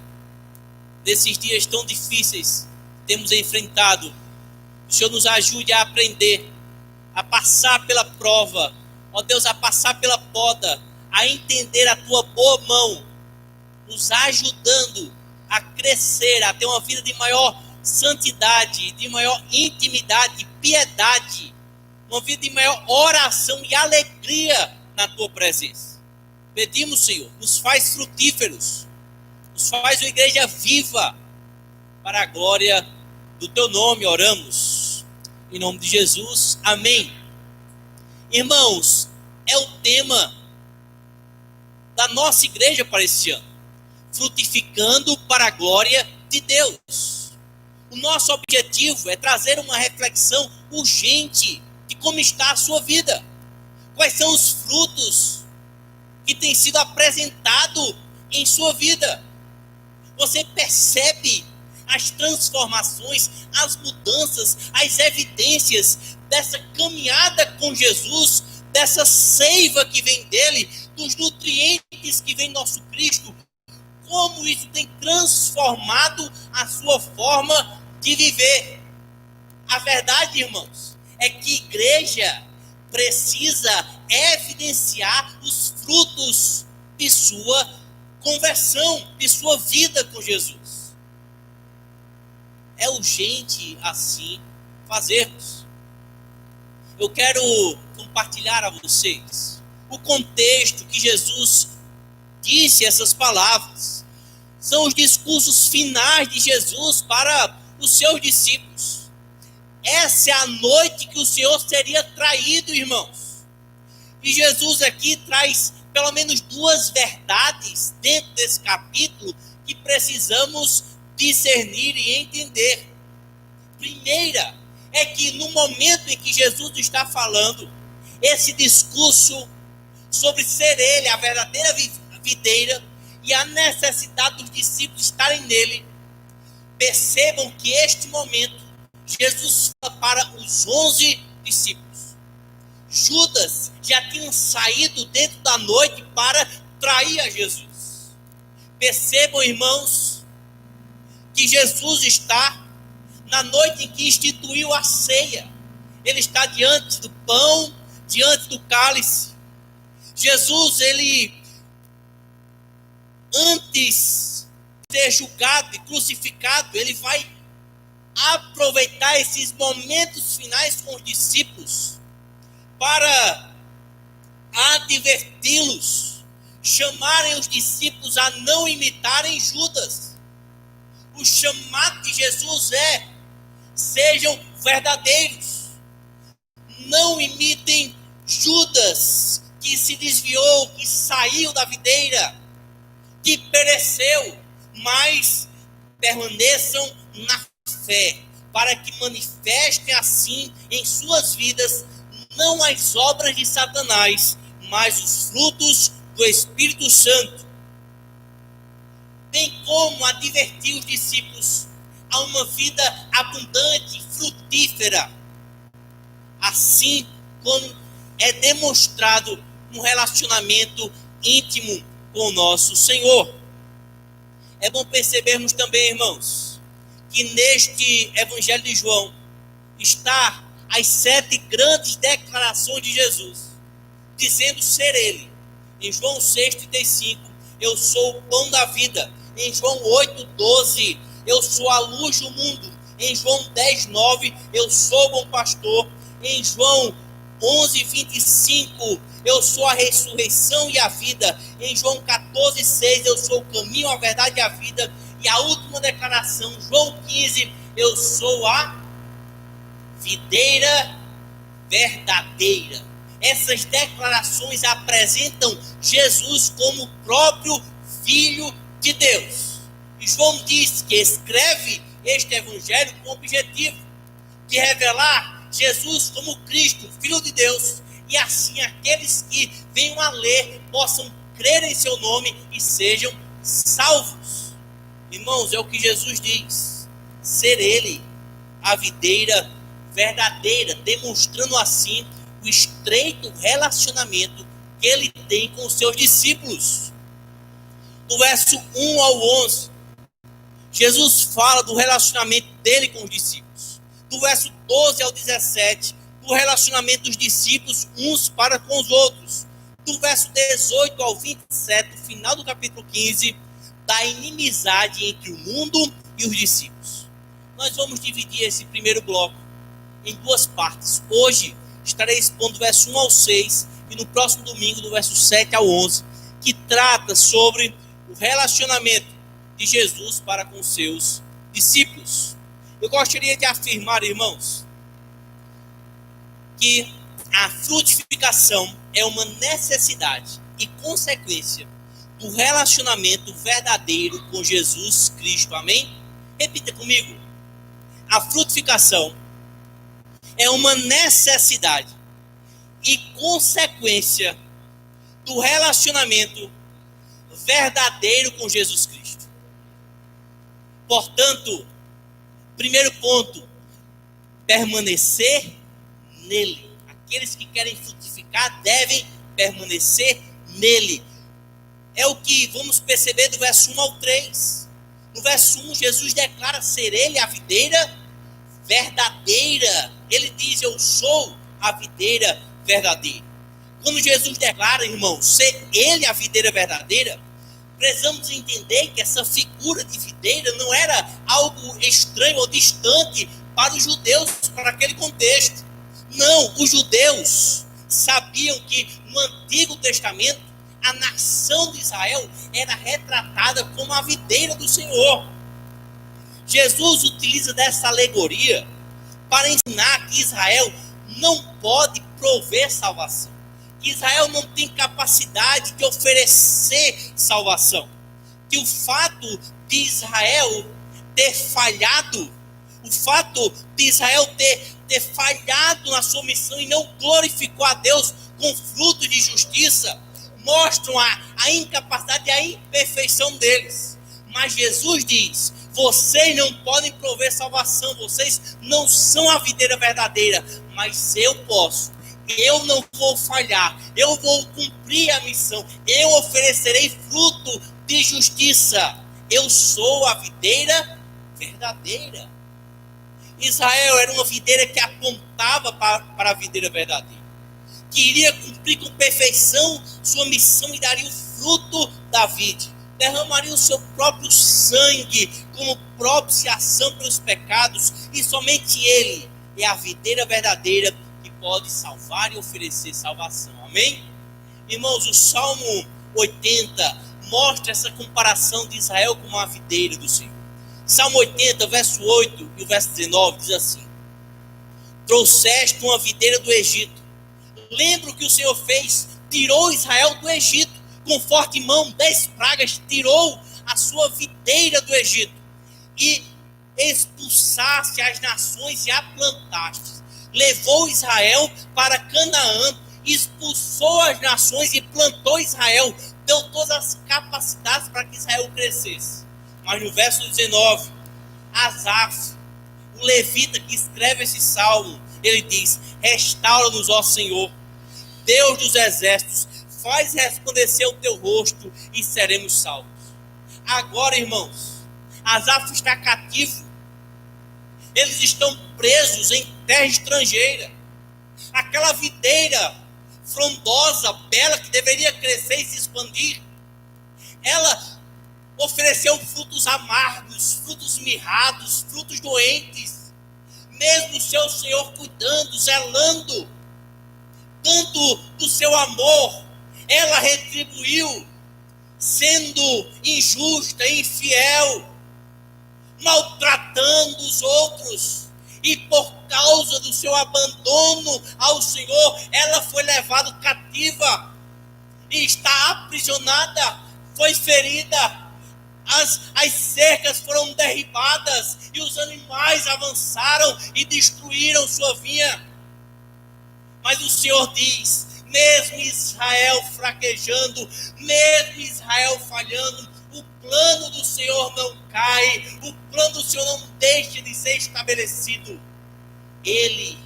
Nesses dias tão difíceis que temos enfrentado, o Senhor nos ajude a aprender, a passar pela prova, ó Deus, a passar pela poda, a entender a tua boa mão, nos ajudando a crescer, a ter uma vida de maior santidade, de maior intimidade, piedade, uma vida de maior oração e alegria na tua presença. Pedimos, Senhor, nos faz frutíferos, nos faz uma igreja viva, para a glória do teu nome oramos, em nome de Jesus, amém. Irmãos, é o tema da nossa igreja para esse ano, frutificando para a glória de Deus. O nosso objetivo é trazer uma reflexão urgente de como está a sua vida, quais são os frutos que têm sido apresentados em sua vida. Você percebe as transformações, as mudanças, as evidências dessa caminhada com Jesus, dessa seiva que vem dele, dos nutrientes que vem nosso Cristo, como isso tem transformado a sua forma de viver. A verdade, irmãos, é que igreja precisa evidenciar os frutos de sua conversão, de sua vida com Jesus. É urgente assim fazermos. Eu quero compartilhar a vocês o contexto que Jesus disse essas palavras. São os discursos finais de Jesus para os seus discípulos. Essa é a noite que o Senhor seria traído, irmãos. E Jesus aqui traz pelo menos duas verdades dentro desse capítulo que precisamos discernir e entender. Primeira é que no momento em que Jesus está falando esse discurso sobre ser ele a verdadeira videira e a necessidade dos discípulos estarem nele, percebam que este momento Jesus fala para os 11 discípulos. Judas já tinha saído dentro da noite para trair a Jesus. Percebam, irmãos, que Jesus está na noite em que instituiu a ceia. Ele está diante do pão, diante do cálice. Jesus, ele, antes de ser julgado e crucificado, ele vai aproveitar esses momentos finais com os discípulos para adverti-los, chamarem os discípulos a não imitarem Judas. O chamado de Jesus é: sejam verdadeiros, não imitem Judas, que se desviou, que saiu da videira, que pereceu, mas permaneçam na fé, para que manifestem assim em suas vidas não as obras de Satanás, mas os frutos do Espírito Santo. Tem como advertir os discípulos a uma vida abundante, frutífera, assim como é demonstrado um relacionamento íntimo com o nosso Senhor. É bom percebermos também, irmãos, que neste Evangelho de João está as 7 grandes declarações de Jesus, dizendo ser Ele. Em João 6,35, eu sou o pão da vida. Em João 8,12, eu sou a luz do mundo. Em João 10,9, eu sou o bom pastor. Em João 11,25, eu sou a ressurreição e a vida. Em João 14,6, eu sou o caminho, a verdade e a vida. E a última declaração, João 15, eu sou a videira verdadeira. Essas declarações apresentam Jesus como o próprio Filho de Deus. E João diz que escreve este evangelho com o objetivo de revelar Jesus como Cristo, Filho de Deus, e assim aqueles que venham a ler possam crer em seu nome e sejam salvos. Irmãos, é o que Jesus diz: ser Ele a videira verdadeira, demonstrando assim o estreito relacionamento que Ele tem com os seus discípulos. Do verso 1 ao 11, Jesus fala do relacionamento dele com os discípulos. Do verso 12 ao 17, do relacionamento dos discípulos uns para com os outros. Do verso 18 ao 27, final do capítulo 15, da inimizade entre o mundo e os discípulos. Nós vamos dividir esse primeiro bloco em 2 partes. Hoje estarei expondo do verso 1 ao 6 e no próximo domingo do verso 7 ao 11, que trata sobre o relacionamento de Jesus para com seus discípulos. Eu gostaria de afirmar, irmãos, que a frutificação é uma necessidade e consequência do relacionamento verdadeiro com Jesus Cristo. Amém? Repita comigo. A frutificação é uma necessidade e consequência do relacionamento verdadeiro com Jesus Cristo. Portanto, primeiro ponto, permanecer nele. Aqueles que querem frutificar devem permanecer nele. É o que vamos perceber do verso 1 ao 3. No verso 1, Jesus declara ser ele a videira verdadeira. Ele diz: eu sou a videira verdadeira. Quando Jesus declara, irmãos, ser ele a videira verdadeira, precisamos entender que essa figura de videira não era algo estranho ou distante para os judeus, para aquele contexto. Não, os judeus sabiam que no Antigo Testamento a nação de Israel era retratada como a videira do Senhor. Jesus utiliza dessa alegoria para ensinar que Israel não pode prover salvação, que Israel não tem capacidade de oferecer salvação, que o fato de Israel ter falhado, o fato de Israel ter falhado na sua missão e não glorificou a Deus com fruto de justiça, mostram a incapacidade e a imperfeição deles. Mas Jesus diz: vocês não podem prover salvação, vocês não são a videira verdadeira, mas eu posso. Eu não vou falhar, eu vou cumprir a missão, eu oferecerei fruto de justiça. Eu sou a videira verdadeira. Israel era uma videira que apontava para a videira verdadeira, que iria cumprir com perfeição sua missão e daria o fruto da vide, derramaria o seu próprio sangue como propiciação pelos pecados, e somente ele é a videira verdadeira que pode salvar e oferecer salvação. Amém? Irmãos, o Salmo 80 mostra essa comparação de Israel com uma videira do Senhor. Salmo 80, verso 8 e o verso 19 diz assim: trouxeste uma videira do Egito. Lembra o que o Senhor fez? Tirou Israel do Egito. Com forte mão, 10 pragas, tirou a sua videira do Egito. E expulsaste as nações e a plantaste. Levou Israel para Canaã, expulsou as nações e plantou Israel. Deu todas as capacidades para que Israel crescesse. Mas no verso 19, Asaf, o levita que escreve esse salmo, ele diz: restaura-nos, ó Senhor, Deus dos exércitos, faz resplandecer o teu rosto e seremos salvos. Agora, irmãos, Asaf está cativo. Eles estão presos em terra estrangeira. Aquela videira frondosa, bela, que deveria crescer e se expandir, ela ofereceu frutos amargos, frutos mirrados, frutos doentes. Mesmo o seu Senhor cuidando, zelando, tanto do seu amor, ela retribuiu, sendo injusta, infiel, maltratando os outros. E por causa do seu abandono ao Senhor, ela foi levada cativa e está aprisionada, foi ferida. As cercas foram derribadas e os animais avançaram e destruíram sua vinha. Mas o Senhor diz: mesmo Israel fraquejando, mesmo Israel falhando, o plano do Senhor não cai, o plano do Senhor não deixa de ser estabelecido. Ele,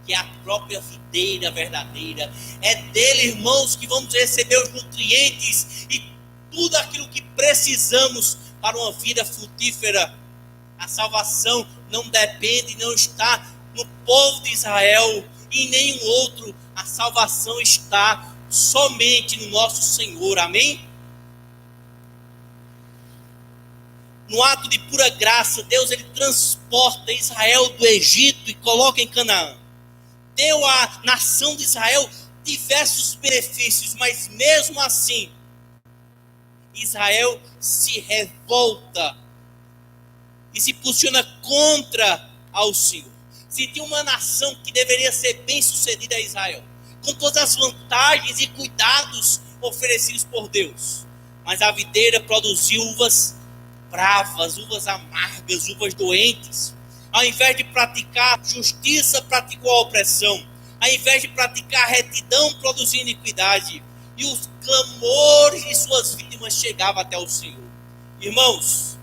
que é a própria videira verdadeira, é dele, irmãos, que vamos receber os nutrientes e tudo aquilo que precisamos para uma vida frutífera. A salvação não depende, não está no povo de Israel e em nenhum outro. A salvação está somente no nosso Senhor. Amém? No ato de pura graça, Deus ele transporta Israel do Egito e coloca em Canaã. Deu à nação de Israel diversos benefícios, mas mesmo assim, Israel se revolta e se posiciona contra ao Senhor. Se tinha uma nação que deveria ser bem sucedida a Israel, com todas as vantagens e cuidados oferecidos por Deus, mas a videira produziu uvas bravas, uvas amargas, uvas doentes. Ao invés de praticar justiça, praticou a opressão. Ao invés de praticar retidão, produziu iniquidade. E os clamores de suas vítimas chegavam até o Senhor. Irmãos,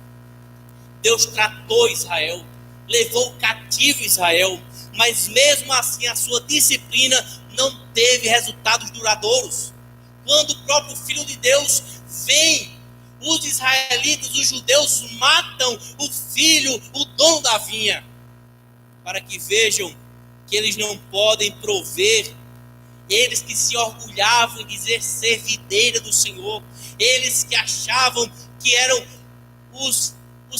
Deus tratou Israel, levou cativo Israel, mas mesmo assim a sua disciplina não teve resultados duradouros. Quando o próprio Filho de Deus vem, os israelitas, os judeus, matam o filho, o dono da vinha, para que vejam que eles não podem prover. Eles que se orgulhavam em dizer ser videira do Senhor, eles que achavam que eram os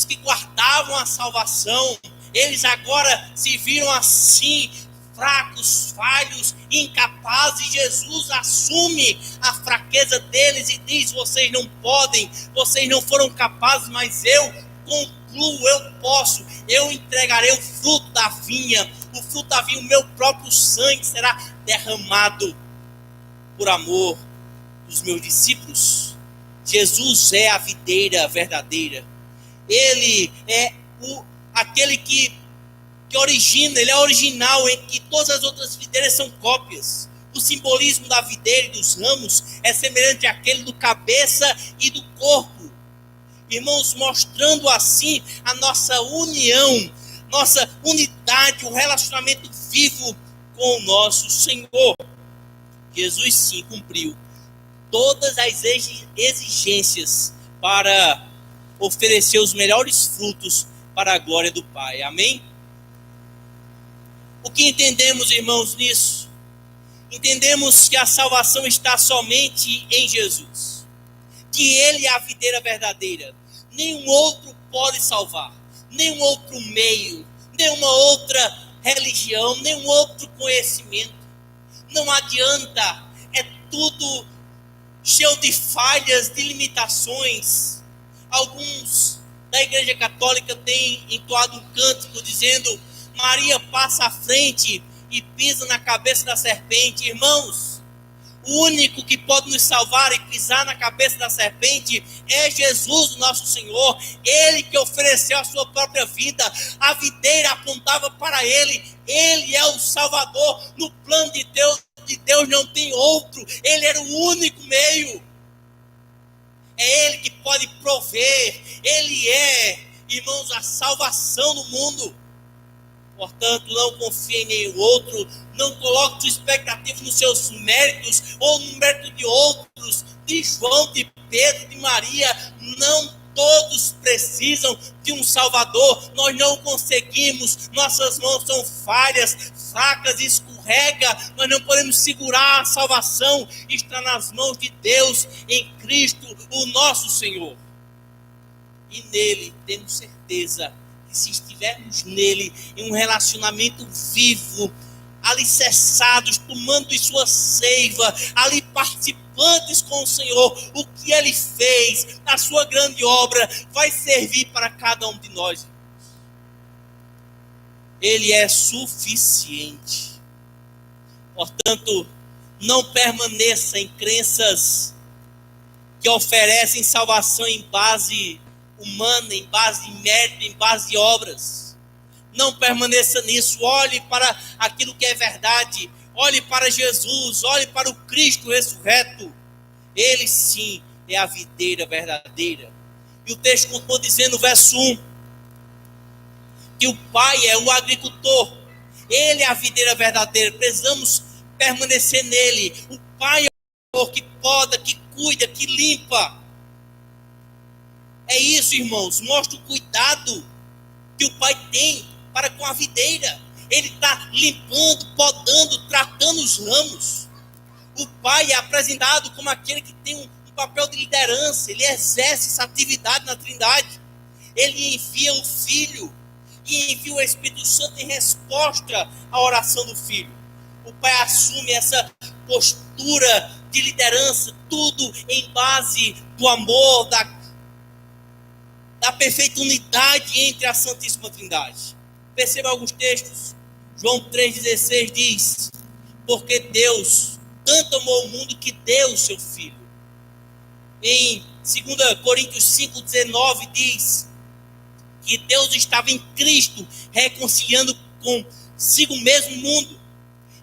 que guardavam a salvação, eles agora se viram assim, fracos, falhos, incapazes. Jesus assume a fraqueza deles e diz: vocês não podem, vocês não foram capazes, mas eu concluo, eu posso, eu entregarei o fruto da vinha, o meu próprio sangue será derramado por amor dos meus discípulos. Jesus é a videira verdadeira. Ele é aquele que origina, ele é original, em que todas as outras videiras são cópias. O simbolismo da videira e dos ramos é semelhante àquele do cabeça e do corpo. Irmãos, mostrando assim a nossa união, nossa unidade, o relacionamento vivo com o nosso Senhor. Jesus sim cumpriu todas as exigências para oferecer os melhores frutos para a glória do Pai. Amém? O que entendemos, irmãos, nisso? Entendemos que a salvação está somente em Jesus. Que Ele é a videira verdadeira. Nenhum outro pode salvar. Nenhum outro meio. Nenhuma outra religião. Nenhum outro conhecimento. Não adianta. É tudo cheio de falhas, de limitações. Alguns da Igreja Católica têm entoado um cântico dizendo: Maria passa à frente e pisa na cabeça da serpente. Irmãos, o único que pode nos salvar e pisar na cabeça da serpente é Jesus, nosso Senhor. Ele que ofereceu a sua própria vida. A videira apontava para Ele. Ele é o Salvador. No plano de Deus não tem outro. Ele era o único meio. É Ele que pode prover. Ele é, irmãos, a salvação no mundo. Portanto, não confie em nenhum outro. Não coloque sua expectativa nos seus méritos ou no mérito de outros, de João, de Pedro, de Maria. Não todos precisam de um Salvador. Nós não conseguimos. Nossas mãos são falhas, fracas, escorrega. Nós não podemos segurar a salvação. Está nas mãos de Deus, em Cristo, o nosso Senhor. E nele temos certeza que se estivermos nele, em um relacionamento vivo, alicerçados, tomando de sua seiva, ali participantes com o Senhor, o que Ele fez, a sua grande obra, vai servir para cada um de nós. Ele é suficiente. Portanto, não permaneça em crenças que oferecem salvação em base humana, em base de mérito, em base de obras. Não permaneça nisso. Olhe para aquilo que é verdade. Olhe para Jesus. Olhe para o Cristo ressurreto. Ele sim é a videira verdadeira. E o texto continua dizendo no verso 1 que o Pai é o agricultor. Ele é a videira verdadeira. Precisamos permanecer nele. O Pai é o que poda, que cuida, que limpa. É isso, irmãos. Mostra o cuidado que o Pai tem para com a videira. Ele está limpando, podando, tratando os ramos. O Pai é apresentado como aquele que tem um papel de liderança. Ele exerce essa atividade na Trindade. Ele envia o Filho e envia o Espírito Santo em resposta à oração do Filho. O Pai assume essa postura de liderança, tudo em base do amor, da perfeita unidade entre a Santíssima Trindade. Perceba alguns textos. João 3,16 diz: porque Deus tanto amou o mundo que deu o seu Filho. Em 2 Coríntios 5,19 diz que Deus estava em Cristo reconciliando consigo mesmo o mundo.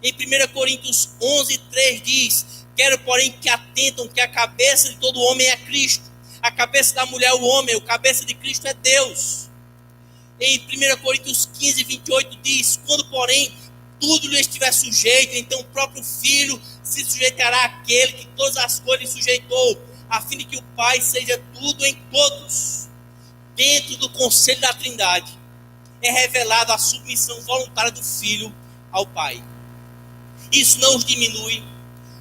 Em 1 Coríntios 11,3 diz: quero, porém, que atentam que a cabeça de todo homem é Cristo. A cabeça da mulher é o homem, a cabeça de Cristo é Deus. Em 1 Coríntios 15:28 diz: quando, porém, tudo lhe estiver sujeito, então o próprio Filho se sujeitará àquele que todas as coisas sujeitou, a fim de que o Pai seja tudo em todos. Dentro do conselho da Trindade é revelada a submissão voluntária do Filho ao Pai. Isso não os diminui,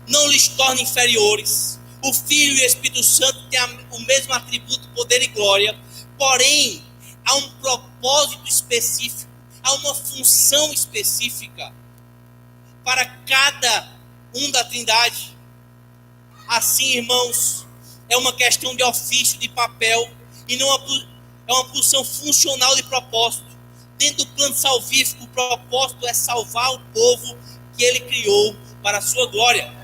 não lhes torna inferiores. O Filho e o Espírito Santo têm o mesmo atributo, poder e glória, porém, há um propósito específico, há uma função específica para cada um da Trindade. Assim, irmãos, é uma questão de ofício, de papel, e não é uma posição funcional de propósito. Dentro do plano salvífico, o propósito é salvar o povo que Ele criou para a sua glória.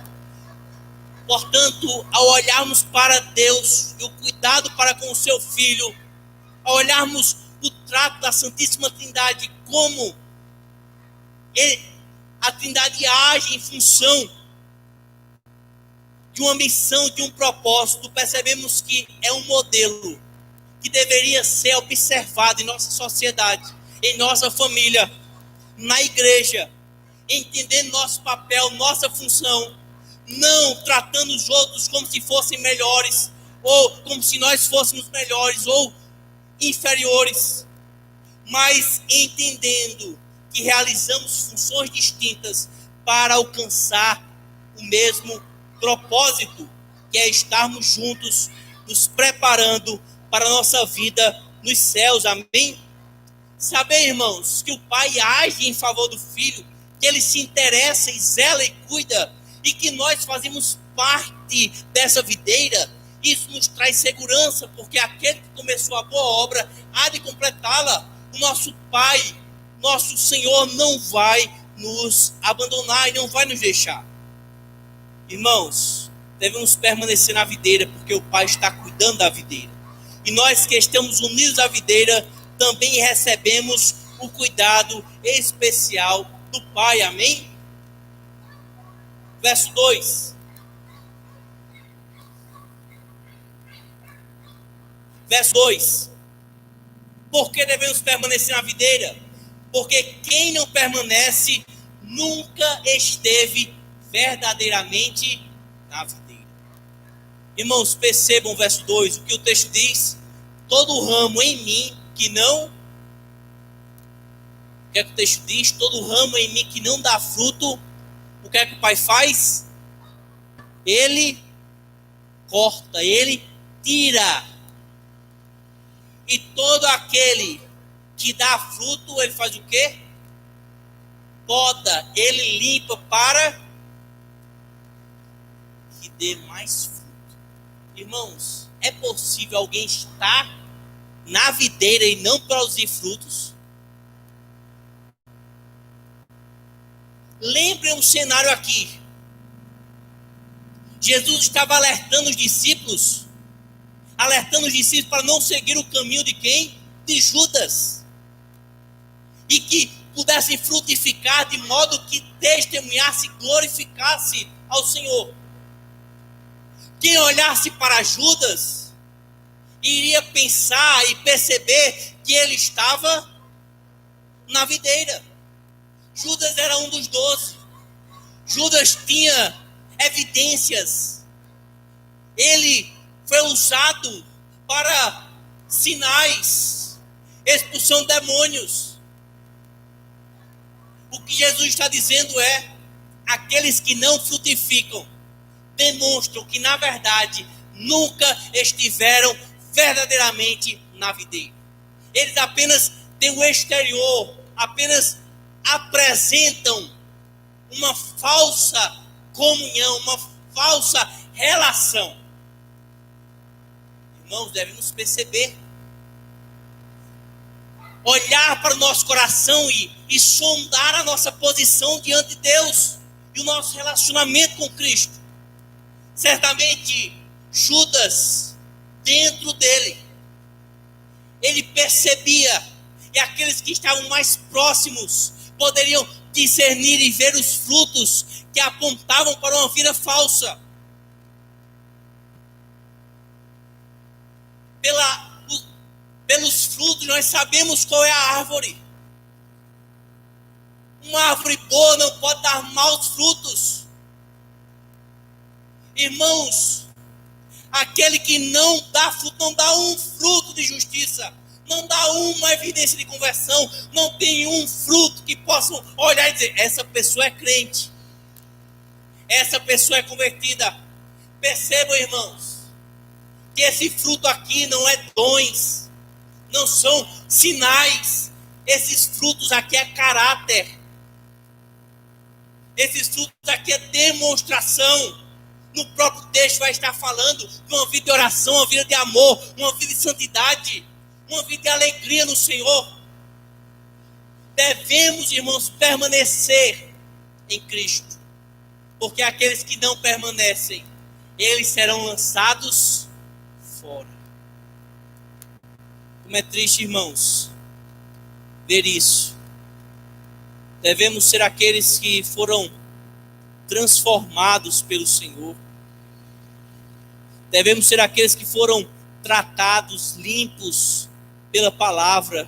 Portanto, ao olharmos para Deus e o cuidado para com o seu Filho, ao olharmos o trato da Santíssima Trindade, como a Trindade age em função de uma missão, de um propósito, percebemos que é um modelo que deveria ser observado em nossa sociedade, em nossa família, na igreja, entendendo nosso papel, nossa função, não tratando os outros como se fossem melhores, ou como se nós fôssemos melhores, ou inferiores, mas entendendo que realizamos funções distintas para alcançar o mesmo propósito, que é estarmos juntos, nos preparando para a nossa vida nos céus, amém? Saber, irmãos, que o Pai age em favor do Filho, que Ele se interessa e zela e cuida, e que nós fazemos parte dessa videira, isso nos traz segurança, porque aquele que começou a boa obra há de completá-la. O nosso Pai, nosso Senhor, não vai nos abandonar e não vai nos deixar. Irmãos, devemos permanecer na videira, porque o Pai está cuidando da videira. E nós que estamos unidos à videira, também recebemos o cuidado especial do Pai, amém? Verso 2. Verso 2. Por que devemos permanecer na videira? Porque quem não permanece nunca esteve verdadeiramente na videira. Irmãos, percebam o verso 2, o que o texto diz: todo ramo em mim que não... O que é que o texto diz? Todo ramo em mim que não dá fruto, o que é que o Pai faz? Ele corta, ele tira. E todo aquele que dá fruto, ele faz o quê? Poda, ele limpa para que dê mais fruto. Irmãos, é possível alguém estar na videira e não produzir frutos? Lembrem um cenário aqui. Jesus estava alertando os discípulos para não seguir o caminho de quem? De Judas. E que pudessem frutificar de modo que testemunhasse, glorificasse ao Senhor. Quem olhasse para Judas iria pensar e perceber que ele estava na videira. Judas era um dos 12. Judas tinha evidências. Ele foi usado para sinais, expulsão de demônios. O que Jesus está dizendo é: aqueles que não frutificam demonstram que, na verdade, nunca estiveram verdadeiramente na videira. Eles apenas têm o exterior, apenas apresentam uma falsa comunhão, uma falsa relação. Irmãos, devemos perceber, olhar para o nosso coração e sondar a nossa posição diante de Deus e o nosso relacionamento com Cristo. Certamente, Judas, dentro dele, ele percebia, e aqueles que estavam mais próximos poderiam discernir e ver os frutos que apontavam para uma vida falsa. Pelos frutos nós sabemos qual é a árvore. Uma árvore boa não pode dar maus frutos. Irmãos, aquele que não dá fruto, não dá um fruto de justiça, não dá uma evidência de conversão, não tem um fruto que possam olhar e dizer: essa pessoa é crente, essa pessoa é convertida. Percebam, irmãos, que esse fruto aqui não é dons, não são sinais. Esses frutos aqui é caráter. Esses frutos aqui é demonstração. No próprio texto vai estar falando de uma vida de oração, uma vida de amor, uma vida de santidade, uma vida de alegria no Senhor. Devemos, irmãos, permanecer em Cristo, porque aqueles que não permanecem, eles serão lançados fora. Como é triste, irmãos, ver isso. Devemos ser aqueles que foram transformados pelo Senhor. Devemos ser aqueles que foram tratados, limpos pela palavra.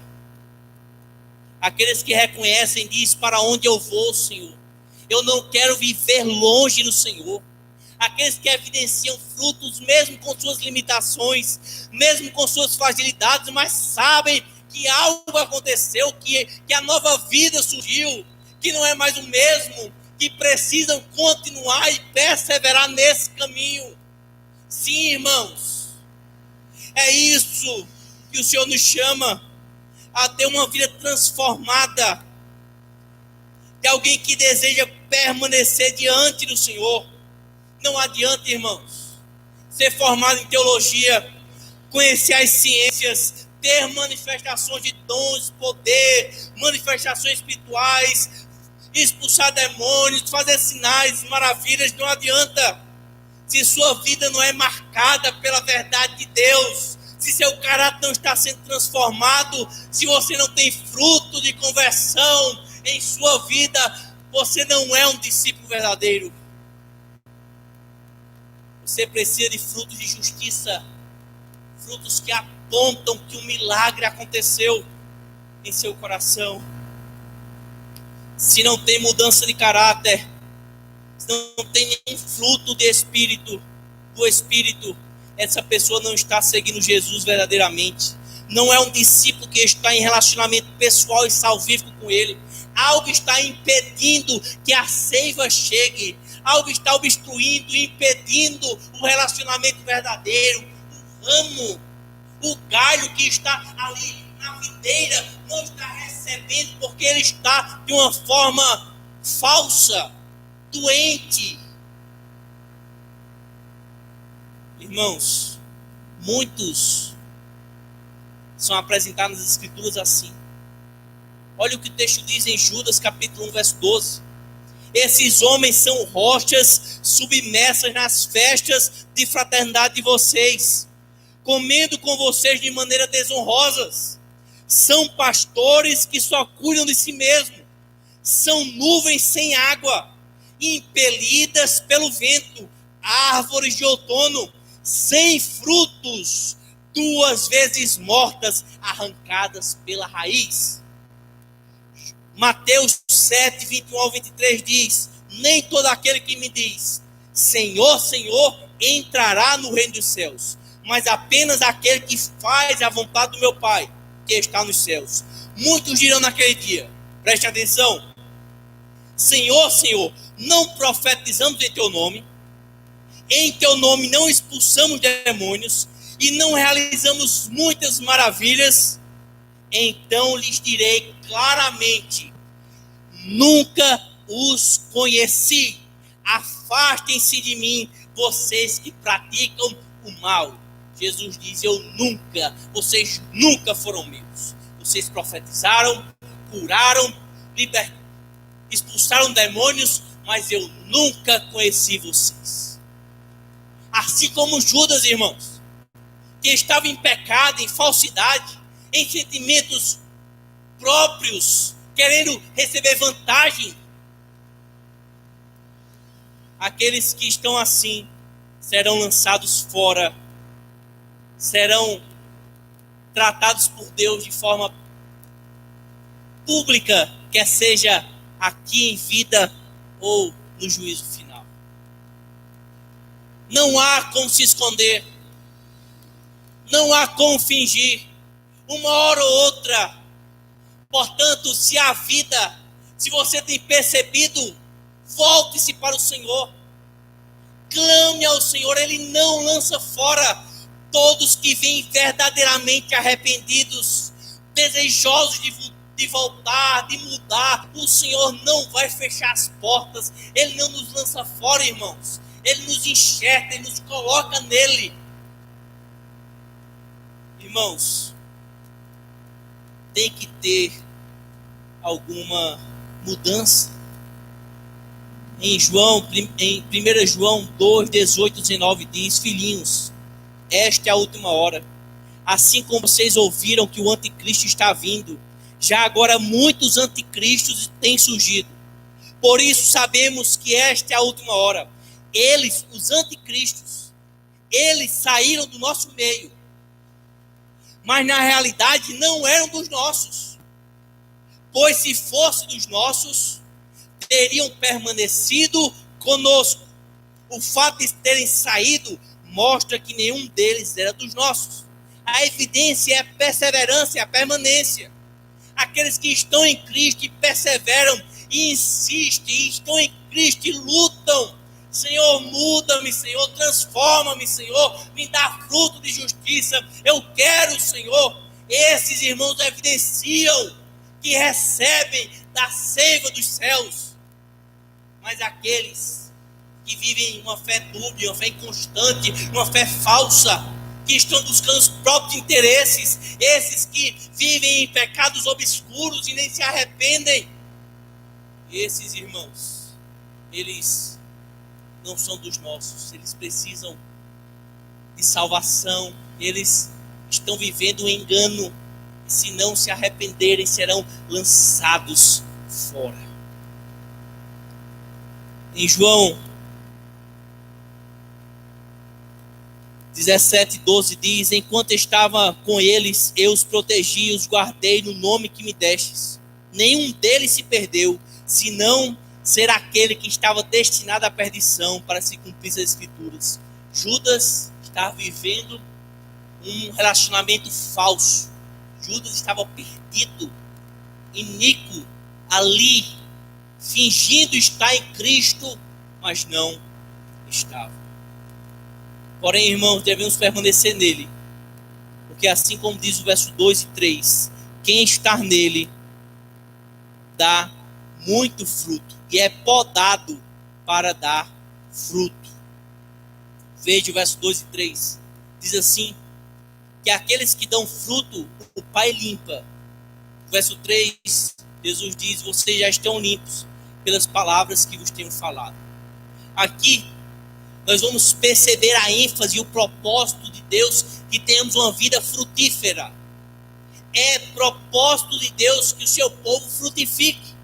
Aqueles que reconhecem, diz: para onde eu vou, Senhor? Eu não quero viver longe do Senhor. Aqueles que evidenciam frutos, mesmo com suas limitações, mesmo com suas fragilidades, mas sabem que algo aconteceu, que a nova vida surgiu, que não é mais o mesmo, que precisam continuar e perseverar nesse caminho. Sim, irmãos, é isso que o Senhor nos chama, a ter uma vida transformada, de alguém que deseja permanecer diante do Senhor. Não adianta, irmãos, ser formado em teologia, conhecer as ciências, ter manifestações de dons, poder, manifestações espirituais, expulsar demônios, fazer sinais, maravilhas. Não adianta, se sua vida não é marcada pela verdade de Deus, se seu caráter não está sendo transformado, se você não tem fruto de conversão em sua vida, você não é um discípulo verdadeiro. Você precisa de frutos de justiça, frutos que apontam que um milagre aconteceu em seu coração. Se não tem mudança de caráter, se não tem nenhum fruto do Espírito, essa pessoa não está seguindo Jesus verdadeiramente. Não é um discípulo que está em relacionamento pessoal e salvífico com Ele. Algo está impedindo que a seiva chegue. Algo está obstruindo, impedindo o relacionamento verdadeiro. O ramo, o galho que está ali na videira não está recebendo porque ele está de uma forma falsa, doente. Irmãos, muitos são apresentados nas Escrituras assim. Olha o que o texto diz em Judas capítulo 1, verso 12. Esses homens são rochas submersas nas festas de fraternidade de vocês, comendo com vocês de maneira desonrosas. São pastores que só cuidam de si mesmos. São nuvens sem água, impelidas pelo vento, árvores de outono, sem frutos, 2 vezes mortas, arrancadas pela raiz. Mateus 7, 21 ao 23 diz: nem todo aquele que me diz Senhor, Senhor, entrará no reino dos céus, mas apenas aquele que faz a vontade do meu Pai, que está nos céus. Muitos dirão naquele dia, preste atenção: Senhor, Senhor, não profetizamos em teu nome, em teu nome não expulsamos demônios e não realizamos muitas maravilhas? Então lhes direi claramente: nunca os conheci. Afastem-se de mim, vocês que praticam o mal. Jesus diz: vocês nunca foram meus. Vocês profetizaram, curaram, expulsaram demônios, mas eu nunca conheci vocês. Assim como Judas, irmãos, que estava em pecado, em falsidade, em sentimentos próprios, querendo receber vantagem. Aqueles que estão assim serão lançados fora, serão tratados por Deus de forma pública, quer seja aqui em vida ou no juízo final. Não há como se esconder, não há como fingir. Uma hora ou outra. Portanto, se você tem percebido, volte-se para o Senhor. Clame ao Senhor, Ele não lança fora todos que vêm verdadeiramente arrependidos, desejosos de voltar, de mudar. O Senhor não vai fechar as portas, Ele não nos lança fora, irmãos. Ele nos enxerga, Ele nos coloca nele. Irmãos, tem que ter alguma mudança. Em 1 João 2, 18, 19 diz: filhinhos, esta é a última hora. Assim como vocês ouviram que o anticristo está vindo, já agora muitos anticristos têm surgido. Por isso sabemos que esta é a última hora. Eles, os anticristos, eles saíram do nosso meio, mas na realidade não eram dos nossos. Pois se fosse dos nossos, teriam permanecido conosco. O fato de terem saído mostra que nenhum deles era dos nossos. a evidência é a perseverança, é a permanência. Aqueles que estão em Cristo e perseveram e insistem, e estão em Cristo e lutam. Senhor, muda-me, Senhor, transforma-me, Senhor, me dá fruto de justiça. Eu quero, Senhor. Esses irmãos evidenciam que recebem da seiva dos céus. Mas aqueles que vivem uma fé dúbia, uma fé inconstante, uma fé falsa, que estão buscando os próprios interesses, esses que vivem em pecados obscuros e nem se arrependem, esses irmãos, eles não são dos nossos, eles precisam de salvação, eles estão vivendo um engano, e se não se arrependerem, serão lançados fora. Em João 17:12 diz: enquanto estava com eles, eu os protegi, os guardei no nome que me destes. Nenhum deles se perdeu, senão ser aquele que estava destinado à perdição, para se cumprir as Escrituras. Judas estava vivendo um relacionamento falso. Judas estava perdido, iníquo, ali, fingindo estar em Cristo, mas não estava. Porém, irmãos, devemos permanecer nele, porque assim como diz o verso 2 e 3, quem está nele dá muito fruto, e é podado para dar fruto. Veja o verso 2 e 3, diz assim, que aqueles que dão fruto, o Pai limpa. O verso 3, Jesus diz, vocês já estão limpos pelas palavras que vos tenho falado. Aqui, nós vamos perceber a ênfase e o propósito de Deus, que tenhamos uma vida frutífera. É propósito de Deus que o seu povo frutifique.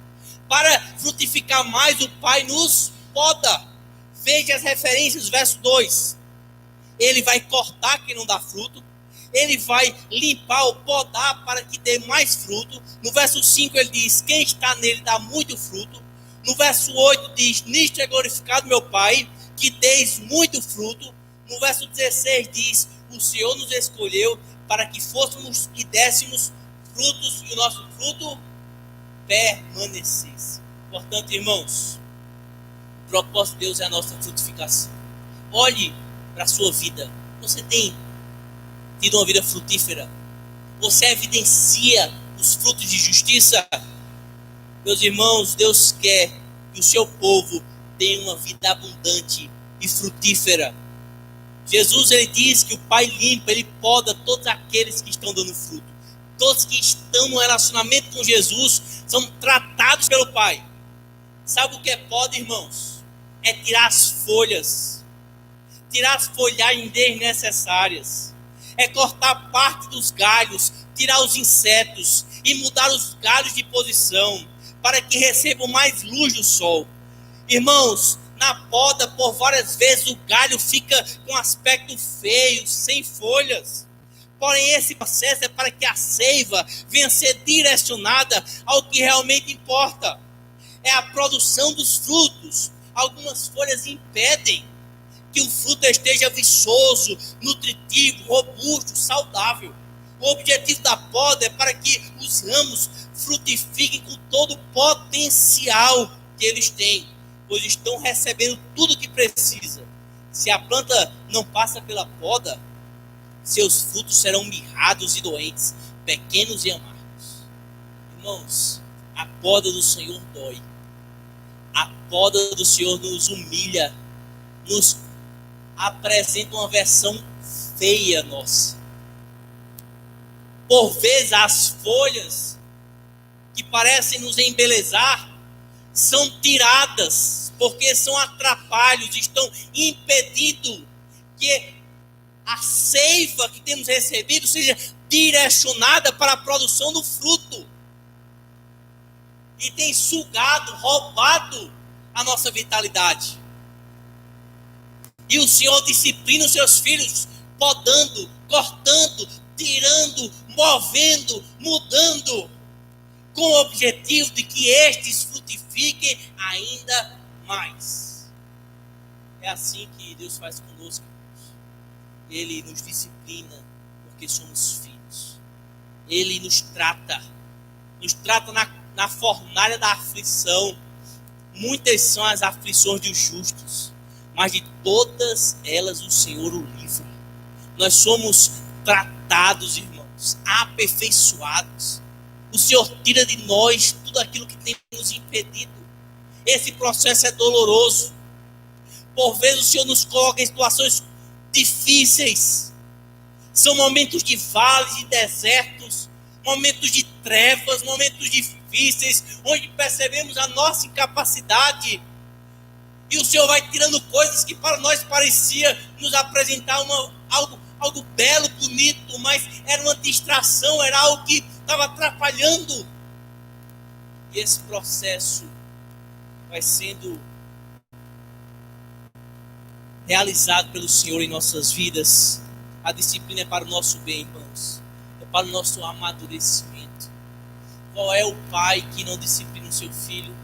Para frutificar mais, o Pai nos poda. Veja as referências, verso 2. Ele vai cortar quem não dá fruto. Ele vai limpar ou podar para que dê mais fruto. No verso 5 ele diz, quem está nele dá muito fruto. No verso 8 diz, nisto é glorificado meu Pai, que deis muito fruto. No verso 16 diz, o Senhor nos escolheu para que fôssemos e dessemos frutos, e o nosso fruto permanecesse. Portanto, irmãos, o propósito de Deus é a nossa frutificação. Olhe para a sua vida. Você tem tido uma vida frutífera? Você evidencia os frutos de justiça? Meus irmãos, Deus quer que o seu povo tenha uma vida abundante e frutífera. Jesus, ele diz que o Pai limpa, ele poda todos aqueles que estão dando fruto. Todos que estão no relacionamento com Jesus são tratados pelo Pai. Sabe o que é poda, irmãos? É tirar as folhas, tirar as folhagens desnecessárias, é cortar parte dos galhos, tirar os insetos e mudar os galhos de posição para que recebam mais luz do sol. Irmãos, na poda, por várias vezes o galho fica com aspecto feio, sem folhas. Porém, esse processo é para que a seiva venha a ser direcionada ao que realmente importa. É a produção dos frutos. Algumas folhas impedem que o fruto esteja viçoso, nutritivo, robusto, saudável. O objetivo da poda é para que os ramos frutifiquem com todo o potencial que eles têm, pois estão recebendo tudo o que precisa. Se a planta não passa pela poda, seus frutos serão mirrados e doentes, pequenos e amargos. Irmãos, a poda do Senhor dói. A poda do Senhor nos humilha, nos apresenta uma versão feia nossa. Por vezes as folhas que parecem nos embelezar são tiradas, porque são atrapalhos, estão impedindo que a seiva que temos recebido seja direcionada para a produção do fruto. E tem sugado, roubado a nossa vitalidade. E o Senhor disciplina os seus filhos, podando, cortando, tirando, movendo, mudando, com o objetivo de que estes frutifiquem ainda mais. É assim que Deus faz conosco. Ele nos disciplina, Porque somos filhos. Ele nos trata na fornalha da aflição. Muitas são as aflições dos justos, mas de todas elas o Senhor o livra. Nós somos tratados, irmãos, aperfeiçoados. O Senhor tira de nós tudo aquilo que tem nos impedido. Esse processo é doloroso. Por vezes o Senhor nos coloca em situações difíceis. São momentos de vales e desertos, momentos de trevas, momentos difíceis, onde percebemos a nossa incapacidade. E o Senhor vai tirando coisas que para nós parecia nos apresentar algo belo, bonito, mas era uma distração, era algo que estava atrapalhando. E esse processo vai sendo realizado pelo Senhor em nossas vidas. A disciplina é para o nosso bem, irmãos. É para o nosso amadurecimento. Qual é o pai que não disciplina o seu filho?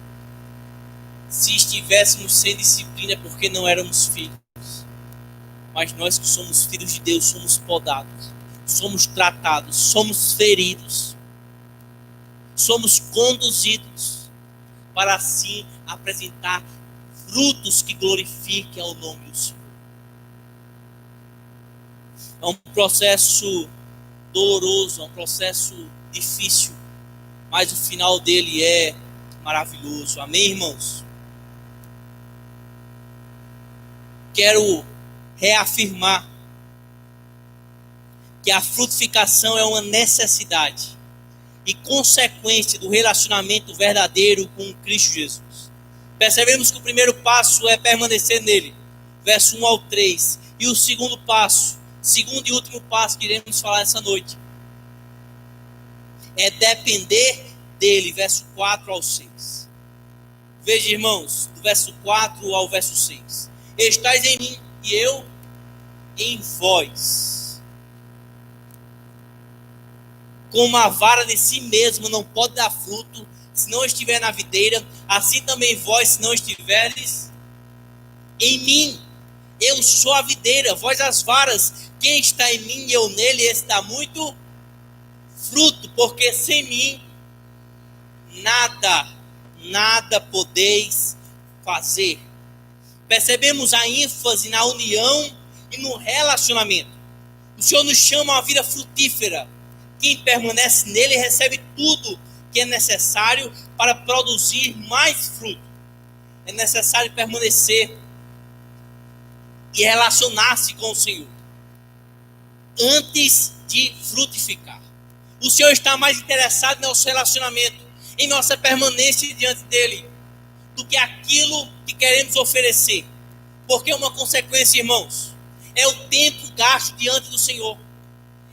Se estivéssemos sem disciplina é porque não éramos filhos. Mas nós que somos filhos de Deus, somos podados, somos tratados, somos feridos, somos conduzidos para assim apresentar frutos que glorifiquem ao nome do Senhor. É um processo doloroso, é um processo difícil, mas o final dele é maravilhoso. Amém, irmãos? Quero reafirmar que a frutificação é uma necessidade e consequência do relacionamento verdadeiro com Cristo Jesus. Percebemos que o primeiro passo é permanecer nele, verso 1 ao 3. E o segundo e último passo que iremos falar essa noite, é depender dele, verso 4 ao 6. Veja, irmãos, do verso 4 ao verso 6. Estais em mim e eu em vós. Como a vara de si mesma não pode dar fruto se não estiver na videira, assim também vós, se não estiveres em mim. Eu sou a videira, vós as varas. Quem está em mim e eu nele, esse dá muito fruto, porque sem mim nada podeis fazer. Percebemos a ênfase na união e no relacionamento. O Senhor nos chama a uma vida frutífera. Quem permanece nele recebe tudo que é necessário para produzir mais fruto. É necessário permanecer e relacionar-se com o Senhor antes de frutificar. O Senhor está mais interessado em nosso relacionamento, em nossa permanência diante dele, do que aquilo que queremos oferecer. Porque uma consequência, irmãos, é o tempo gasto diante do Senhor,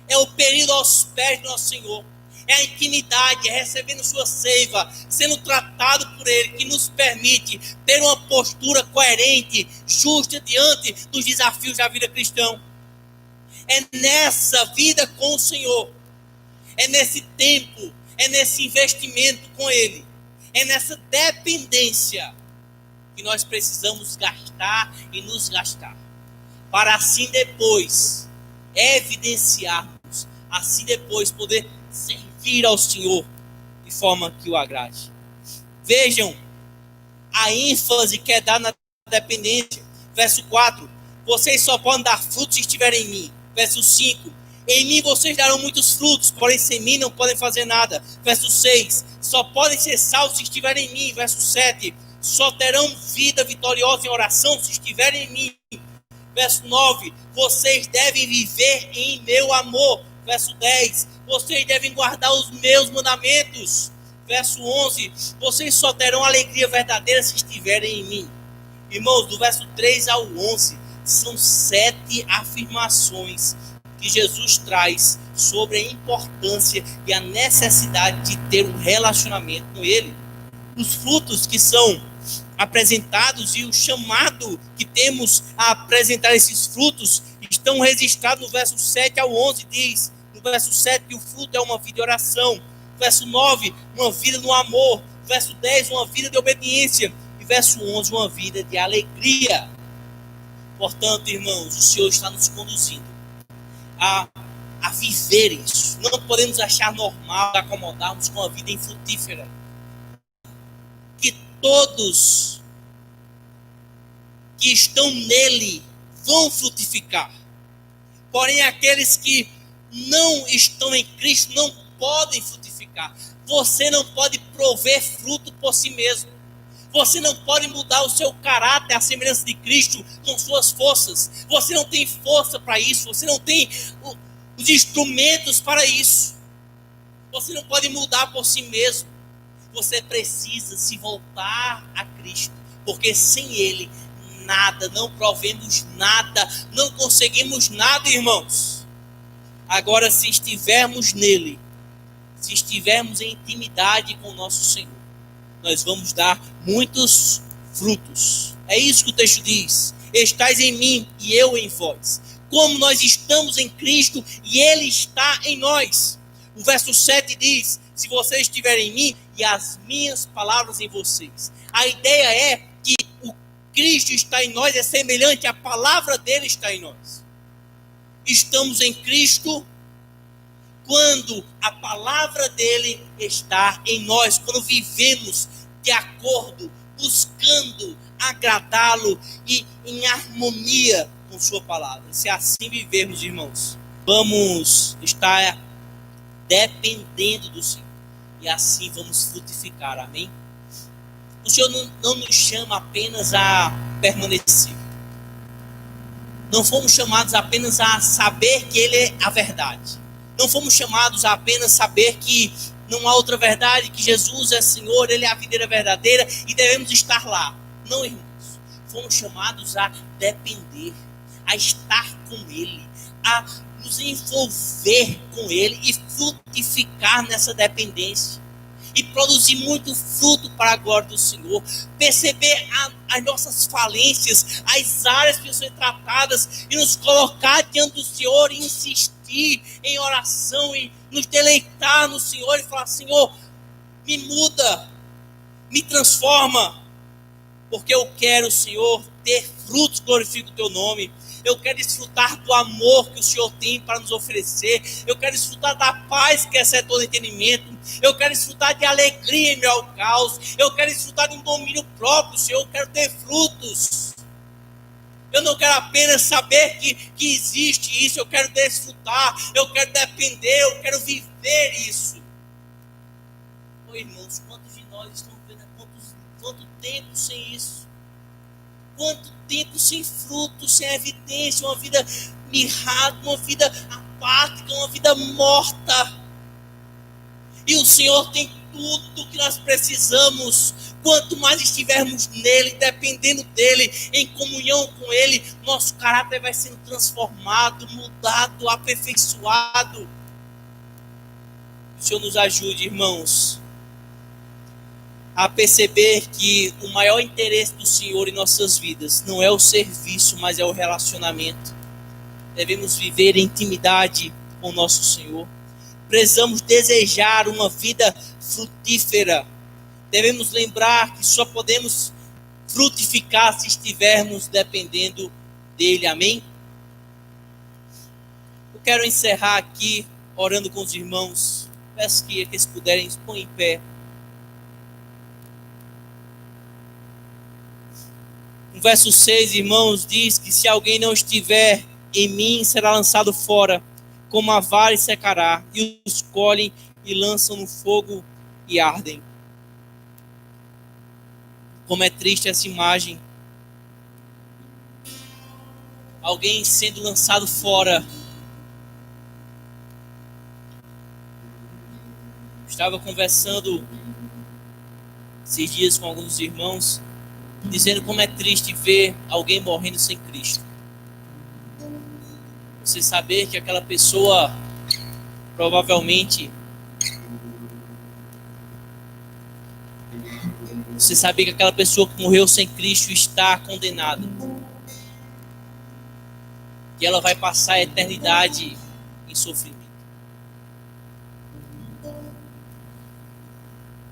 é o período aos pés do nosso Senhor, é a intimidade, é recebendo sua seiva, sendo tratado por ele, que nos permite ter uma postura coerente, justa diante dos desafios da vida cristã. É nessa vida com o Senhor, é nesse tempo, é nesse investimento com ele, é nessa dependência que nós precisamos gastar e nos gastar, para assim depois evidenciarmos, assim depois poder servir ao Senhor de forma que o agrade. Vejam a ênfase que é dada na dependência. Verso 4, vocês só podem dar frutos se estiverem em mim. Verso 5, em mim vocês darão muitos frutos, porém sem mim não podem fazer nada. Verso 6, só podem ser salvos se estiverem em mim. Verso 7, só terão vida vitoriosa em oração se estiverem em mim. Verso 9, vocês devem viver em meu amor. Verso 10, vocês devem guardar os meus mandamentos. Verso 11, vocês só terão alegria verdadeira se estiverem em mim. Irmãos, do verso 3 ao 11, são 7 afirmações que Jesus traz sobre a importância e a necessidade de ter um relacionamento com ele. Os frutos que são apresentados e o chamado que temos a apresentar esses frutos estão registrados no verso 7 ao 11, diz, no verso 7 que o fruto é uma vida de oração, verso 9, uma vida no amor, verso 10, uma vida de obediência, e verso 11, uma vida de alegria. Portanto, irmãos, o Senhor está nos conduzindo a a viver isso. Não podemos achar normal acomodarmos com a vida infrutífera. Que todos que estão nele vão frutificar. Porém, aqueles que não estão em Cristo não podem frutificar. Você não pode prover fruto por si mesmo. Você não pode mudar o seu caráter à semelhança de Cristo com suas forças. Você não tem força para isso. Você não tem os instrumentos para isso. Você não pode mudar por si mesmo. Você precisa se voltar a Cristo. Porque sem Ele, nada, não provemos nada, não conseguimos nada, irmãos. Agora, se estivermos nele, se estivermos em intimidade com o nosso Senhor, nós vamos dar muitos frutos. É isso que o texto diz. Estais em mim e eu em vós. Como nós estamos em Cristo e Ele está em nós. O verso 7 diz: se vocês estiverem em mim e as minhas palavras em vocês. A ideia é que o Cristo está em nós é semelhante, a palavra dele está em nós. Estamos em Cristo quando a palavra dele está em nós, quando vivemos de acordo, buscando agradá-lo e em harmonia com sua palavra. Se assim vivermos, irmãos, vamos estar dependendo do Senhor e assim vamos frutificar, amém? O Senhor não nos chama apenas a permanecer. Não fomos chamados apenas a saber que Ele é a verdade. Não fomos chamados a apenas saber que não há outra verdade, que Jesus é Senhor, Ele é a videira verdadeira e devemos estar lá. Não, irmãos. Fomos chamados a depender, a estar com Ele, a nos envolver com Ele e frutificar nessa dependência. E produzir muito fruto para a glória do Senhor. Perceber as nossas falências, as áreas que precisam ser tratadas e nos colocar diante do Senhor e insistir em oração e nos deleitar no Senhor e falar: Senhor, me muda, me transforma, porque eu quero, Senhor, ter frutos, glorifico o teu nome. Eu quero desfrutar do amor que o Senhor tem para nos oferecer. Eu quero desfrutar da paz que excede todo entendimento. Eu quero desfrutar de alegria em meio ao caos. Eu quero desfrutar de um domínio próprio, Senhor. Eu quero ter frutos. Eu não quero apenas saber que existe isso. Eu quero desfrutar. Eu quero depender. Eu quero viver isso. Oh, irmãos, quantos de nós estão vendo quanto tempo sem isso? Quanto tempo sem fruto, sem evidência, uma vida mirrada, uma vida apática, uma vida morta. E o Senhor tem tudo que nós precisamos. Quanto mais estivermos nele, dependendo dele, em comunhão com ele, nosso caráter vai sendo transformado, mudado, aperfeiçoado. O Senhor nos ajude, irmãos, a perceber que o maior interesse do Senhor em nossas vidas não é o serviço, mas é o relacionamento. Devemos viver em intimidade com o nosso Senhor. Precisamos desejar uma vida frutífera. Devemos lembrar que só podemos frutificar se estivermos dependendo dele. Amém? Eu quero encerrar aqui orando com os irmãos. Peço que eles puderem se pôr em pé. No verso 6, irmãos, diz que se alguém não estiver em mim, será lançado fora, como a vara e secará, e os colhem e lançam no fogo e ardem. Como é triste essa imagem. Alguém sendo lançado fora. Estava conversando esses dias com alguns irmãos, dizendo como é triste ver alguém morrendo sem Cristo. Você saber que aquela pessoa provavelmente... Você saber que aquela pessoa que morreu sem Cristo está condenada. E ela vai passar a eternidade em sofrimento.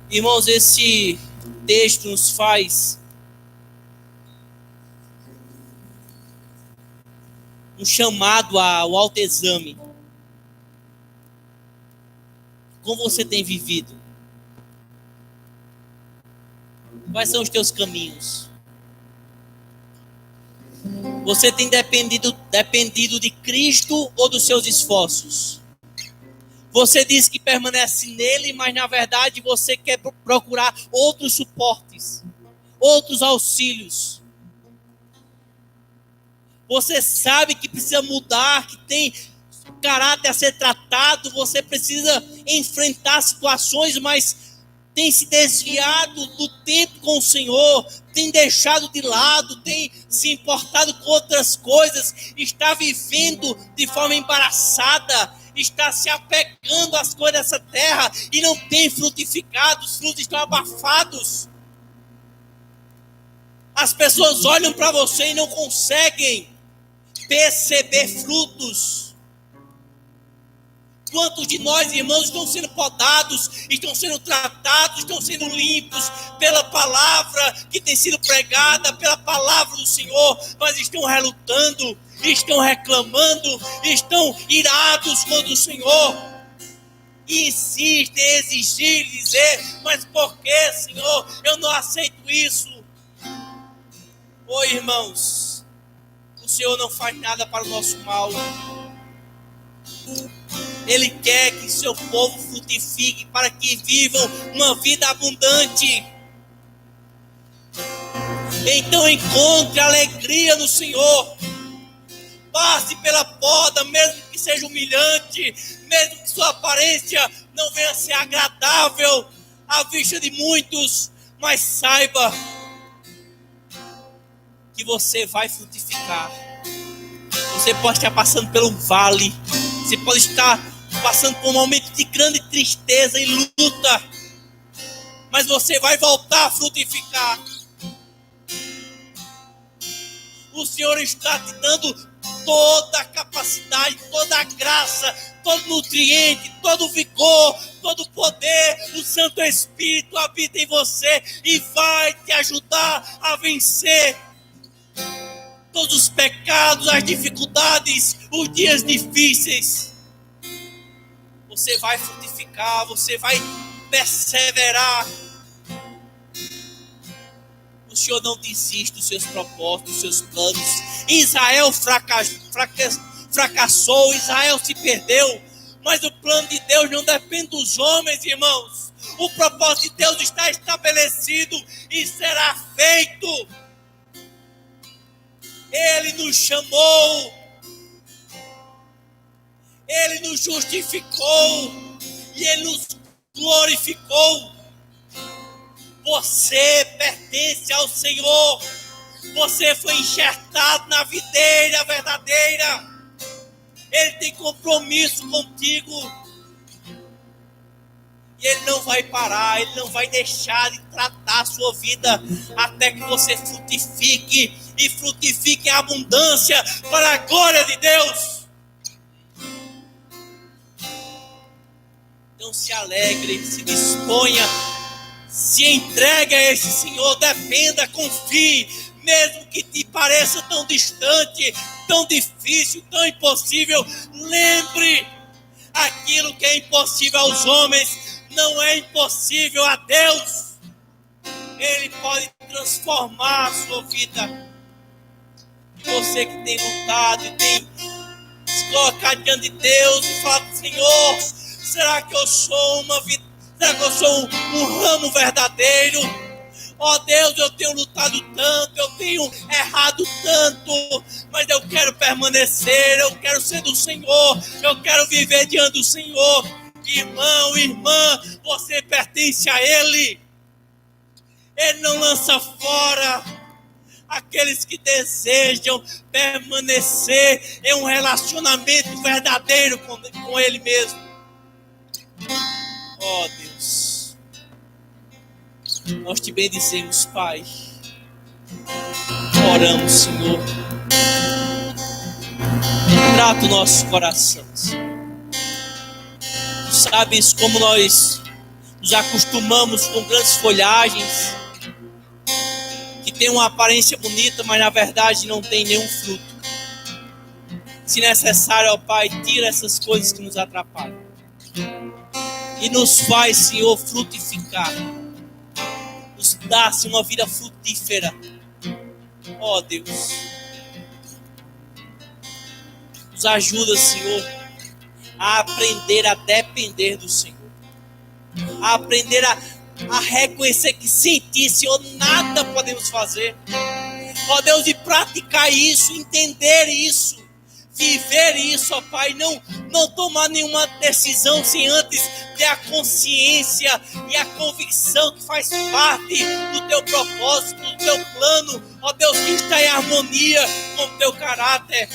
Irmãos, esse texto nos faz um chamado ao autoexame. Como você tem vivido? Quais são os teus caminhos? Você tem dependido de Cristo ou dos seus esforços? Você diz que permanece nele, mas na verdade você quer procurar outros suportes, outros auxílios. Você sabe que precisa mudar, que tem caráter a ser tratado, você precisa enfrentar situações, mas tem se desviado do tempo com o Senhor, tem deixado de lado, tem se importado com outras coisas, está vivendo de forma embaraçada, está se apegando às coisas dessa terra e não tem frutificado, os frutos estão abafados. As pessoas olham para você e não conseguem perceber frutos. Quantos de nós, irmãos, estão sendo podados, estão sendo tratados, estão sendo limpos pela palavra que tem sido pregada, pela palavra do Senhor, mas estão relutando, estão reclamando, estão irados contra o Senhor. E insistem em exigir, dizer, mas por que, Senhor, eu não aceito isso? Oi, irmãos, o Senhor não faz nada para o nosso mal. Ele quer que seu povo frutifique para que vivam uma vida abundante. Então encontre alegria no Senhor. Passe pela poda, mesmo que seja humilhante, mesmo que sua aparência não venha a ser agradável à vista de muitos, mas saiba que você vai frutificar. Você pode estar passando por um vale, você pode estar passando por um momento de grande tristeza e luta, mas você vai voltar a frutificar. O Senhor está te dando toda a capacidade, toda a graça, todo nutriente, todo o vigor, todo o poder. O Santo Espírito habita em você e vai te ajudar a vencer todos os pecados, as dificuldades, os dias difíceis. Você vai frutificar, você vai perseverar. O Senhor não desiste dos seus propósitos, dos seus planos. Israel fracassou, Israel se perdeu, mas o plano de Deus não depende dos homens, irmãos. O propósito de Deus está estabelecido e será feito. Ele nos chamou, Ele nos justificou e Ele nos glorificou. Você pertence ao Senhor. Você foi enxertado na videira verdadeira. Ele tem compromisso contigo. E Ele não vai parar, Ele não vai deixar de tratar a sua vida até que você frutifique e frutifique em abundância para a glória de Deus. Então se alegre, se disponha, se entregue a esse Senhor, dependa, confie, mesmo que te pareça tão distante, tão difícil, tão impossível. Lembre, aquilo que é impossível aos homens não é impossível a Deus. Ele pode transformar a sua vida. Você que tem lutado e tem se colocado diante de Deus e falado: Senhor, será que eu sou será que eu sou um ramo verdadeiro? Ó Deus, eu tenho lutado tanto, eu tenho errado tanto, mas eu quero permanecer, eu quero ser do Senhor, eu quero viver diante do Senhor. Irmão, irmã, você pertence a Ele. Ele não lança fora aqueles que desejam permanecer em um relacionamento verdadeiro com Ele mesmo. Ó Deus, nós te bendizemos, Pai. Oramos, Senhor. Trata o nosso coração, Senhor. Sabes como nós nos acostumamos com grandes folhagens que tem uma aparência bonita, mas na verdade não tem nenhum fruto. Se necessário, ó Pai, tira essas coisas que nos atrapalham. e nos faz, Senhor, frutificar. Nos dá, Senhor, uma vida frutífera. Ó Deus, nos ajuda, Senhor, a aprender a depender do Senhor. A aprender a reconhecer que sem Ti, Senhor, nada podemos fazer. Ó Deus, e praticar isso, entender isso, viver isso, ó Pai. Não tomar nenhuma decisão sem antes ter a consciência e a convicção que faz parte do Teu propósito, do Teu plano. Ó Deus, que está em harmonia com o Teu caráter.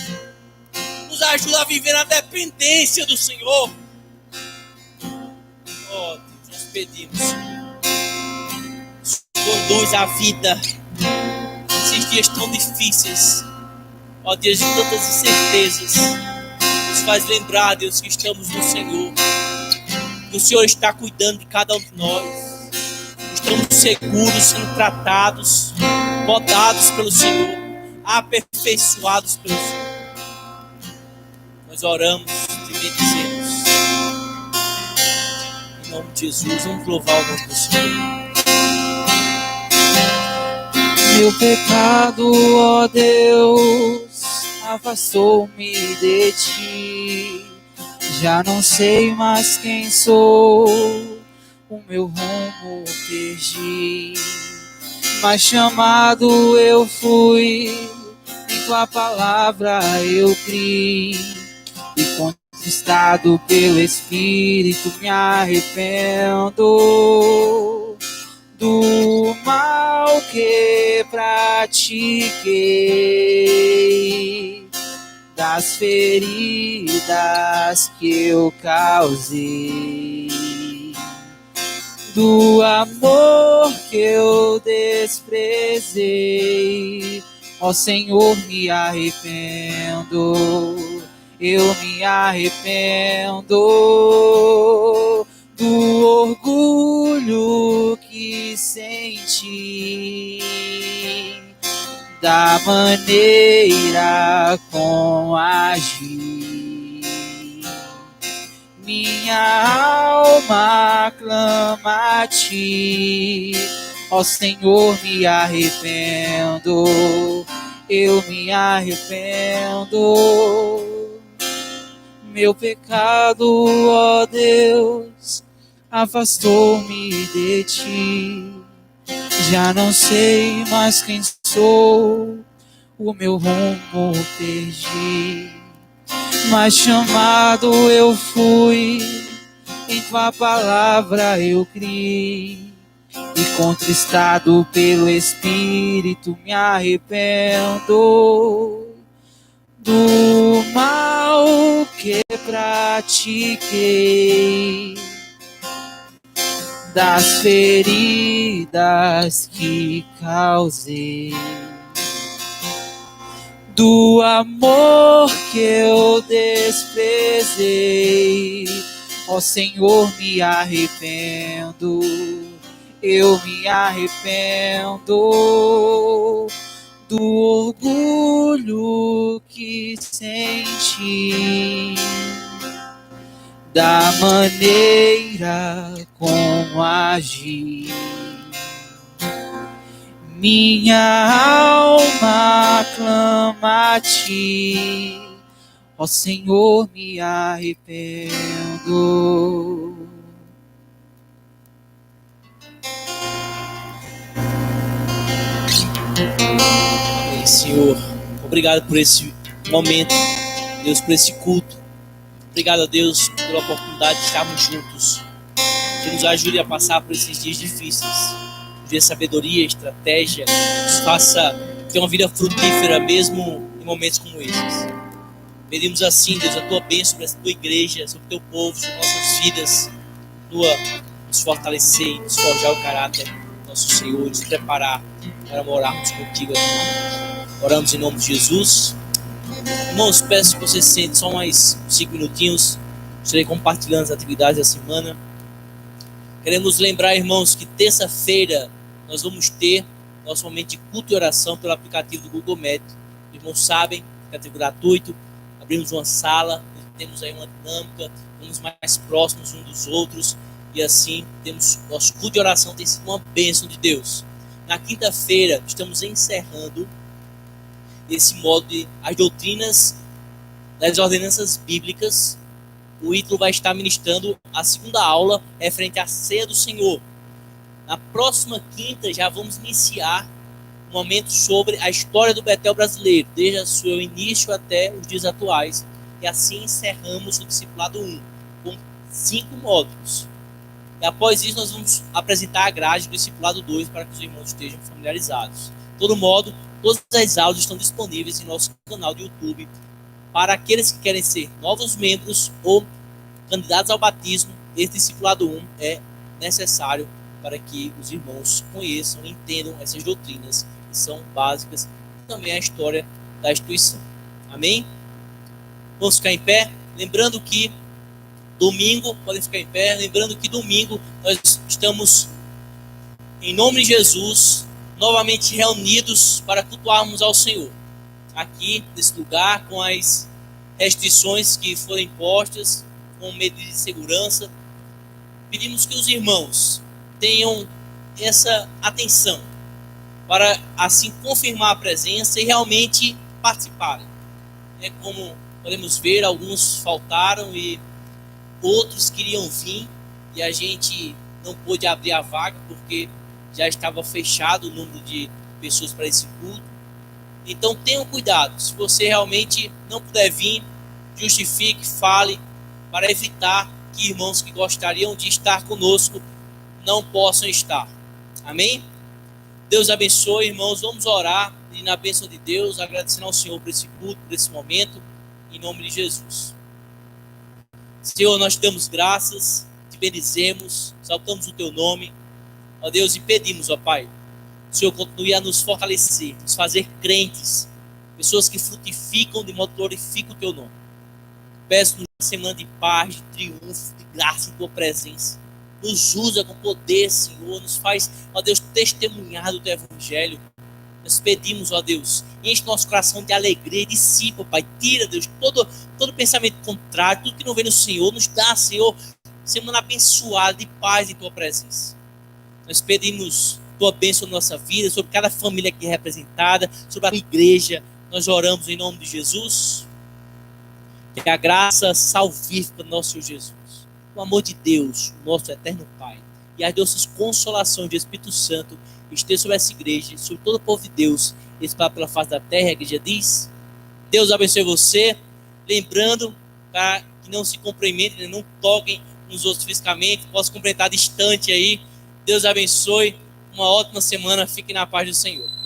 Nos ajuda a viver na dependência do Senhor. Ó Deus, nós pedimos, conduz a vida nesses dias tão difíceis, ó Deus, de tantas incertezas. Nos faz lembrar, Deus, que estamos no Senhor, que o Senhor está cuidando de cada um de nós. Estamos seguros, sendo tratados, podados pelo Senhor, aperfeiçoados pelo Senhor. Nós oramos e bendizemos. Em nome de Jesus, vamos louvar o nome do Senhor. Meu pecado, ó Deus, afastou-me de Ti. Já não sei mais quem sou, o meu rumo perdi. Mas chamado eu fui, em Tua palavra eu criei. E conquistado pelo Espírito me arrependo do mal que pratiquei, das feridas que eu causei, do amor que eu desprezei. Ó Senhor, me arrependo, eu me arrependo do orgulho que senti, da maneira como agi. Minha alma clama a Ti, ó Senhor, me arrependo, eu me arrependo. Meu pecado, ó Deus, afastou-me de Ti. Já não sei mais quem sou, o meu rumo perdi. Mas chamado eu fui, em Tua palavra eu criei. E contristado pelo Espírito me arrependo do mal que pratiquei, das feridas que causei, do amor que eu desprezei. Ó Senhor, me arrependo, eu me arrependo do orgulho que senti, da maneira como agi. Minha alma clama a Ti, ó Senhor, me arrependo. Amém, Senhor. Obrigado por esse momento, Deus, por esse culto. Obrigado a Deus pela oportunidade de estarmos juntos. Que nos ajude a passar por esses dias difíceis. Nos dê sabedoria, estratégia. Nos faça ter uma vida frutífera mesmo em momentos como esses. Pedimos assim, Deus, a Tua bênção sobre a Tua igreja, sobre o Teu povo, sobre nossas vidas. Nos fortalecer e nos forjar o caráter do nosso Senhor, nos preparar para morarmos contigo. Oramos em nome de Jesus. Irmãos, peço que você sente só mais 5 minutinhos. Estarei compartilhando as atividades da semana. Queremos lembrar, irmãos, que terça-feira nós vamos ter nosso momento de culto e oração pelo aplicativo do Google Meet. Os irmãos sabem, aplicativo gratuito. Abrimos uma sala, temos aí uma dinâmica, vamos mais próximos uns dos outros. E assim, nosso culto de oração tem sido uma bênção de Deus. Na quinta-feira, estamos encerrando esse modo de as doutrinas das ordenanças bíblicas. O Ítalo vai estar ministrando a segunda aula referente à ceia do Senhor. Na próxima quinta, já vamos iniciar um momento sobre a história do Betel brasileiro, desde o seu início até os dias atuais. E assim encerramos o discipulado 1, com 5 módulos. E após isso, nós vamos apresentar a grade do discipulado 2 para que os irmãos estejam familiarizados. De todo modo, todas as aulas estão disponíveis em nosso canal do YouTube. Para aqueles que querem ser novos membros ou candidatos ao batismo, esse discipulado 1 é necessário para que os irmãos conheçam e entendam essas doutrinas que são básicas e também a história da instituição. Amém? Vamos ficar em pé? Lembrando que domingo, podem ficar em pé, lembrando que domingo nós estamos, em nome de Jesus, novamente reunidos para cultuarmos ao Senhor. Aqui, nesse lugar, com as restrições que foram impostas, com medidas de segurança, pedimos que os irmãos tenham essa atenção para assim confirmar a presença e realmente participarem. Como podemos ver, alguns faltaram e outros queriam vir e a gente não pôde abrir a vaga porque já estava fechado o número de pessoas para esse culto. Então tenham cuidado, se você realmente não puder vir, justifique, fale, para evitar que irmãos que gostariam de estar conosco não possam estar. Amém? Deus abençoe, irmãos. Vamos orar e na bênção de Deus, agradecendo ao Senhor por esse culto, por esse momento, em nome de Jesus. Senhor, nós te damos graças, te bendizemos, exaltamos o teu nome, ó Deus, e pedimos, ó Pai, o Senhor continue a nos fortalecer, nos fazer crentes, pessoas que frutificam de modo que glorificam o teu nome. Peço-nos uma semana de paz, de triunfo, de graça em tua presença. Nos usa com poder, Senhor. Nos faz, ó Deus, testemunhar do teu evangelho. Nós pedimos, ó Deus, enche nosso coração de alegria e dissipa, Pai. Tira, Deus, todo pensamento contrário, tudo que não vem no Senhor. Nos dá, Senhor, semana abençoada de paz em tua presença. Nós pedimos tua bênção na nossa vida, sobre cada família aqui representada, sobre a igreja. Nós oramos em nome de Jesus. Que a graça salvífica do nosso Senhor Jesus, o amor de Deus, o nosso eterno Pai, e as doces consolações do Espírito Santo esteja sobre essa igreja, sobre todo o povo de Deus, espalhado pela face da terra. A igreja diz: Deus abençoe você. Lembrando, para que não se cumprimentem, não toquem nos outros fisicamente, posso cumprimentar distante aí. Deus abençoe, uma ótima semana, fiquem na paz do Senhor.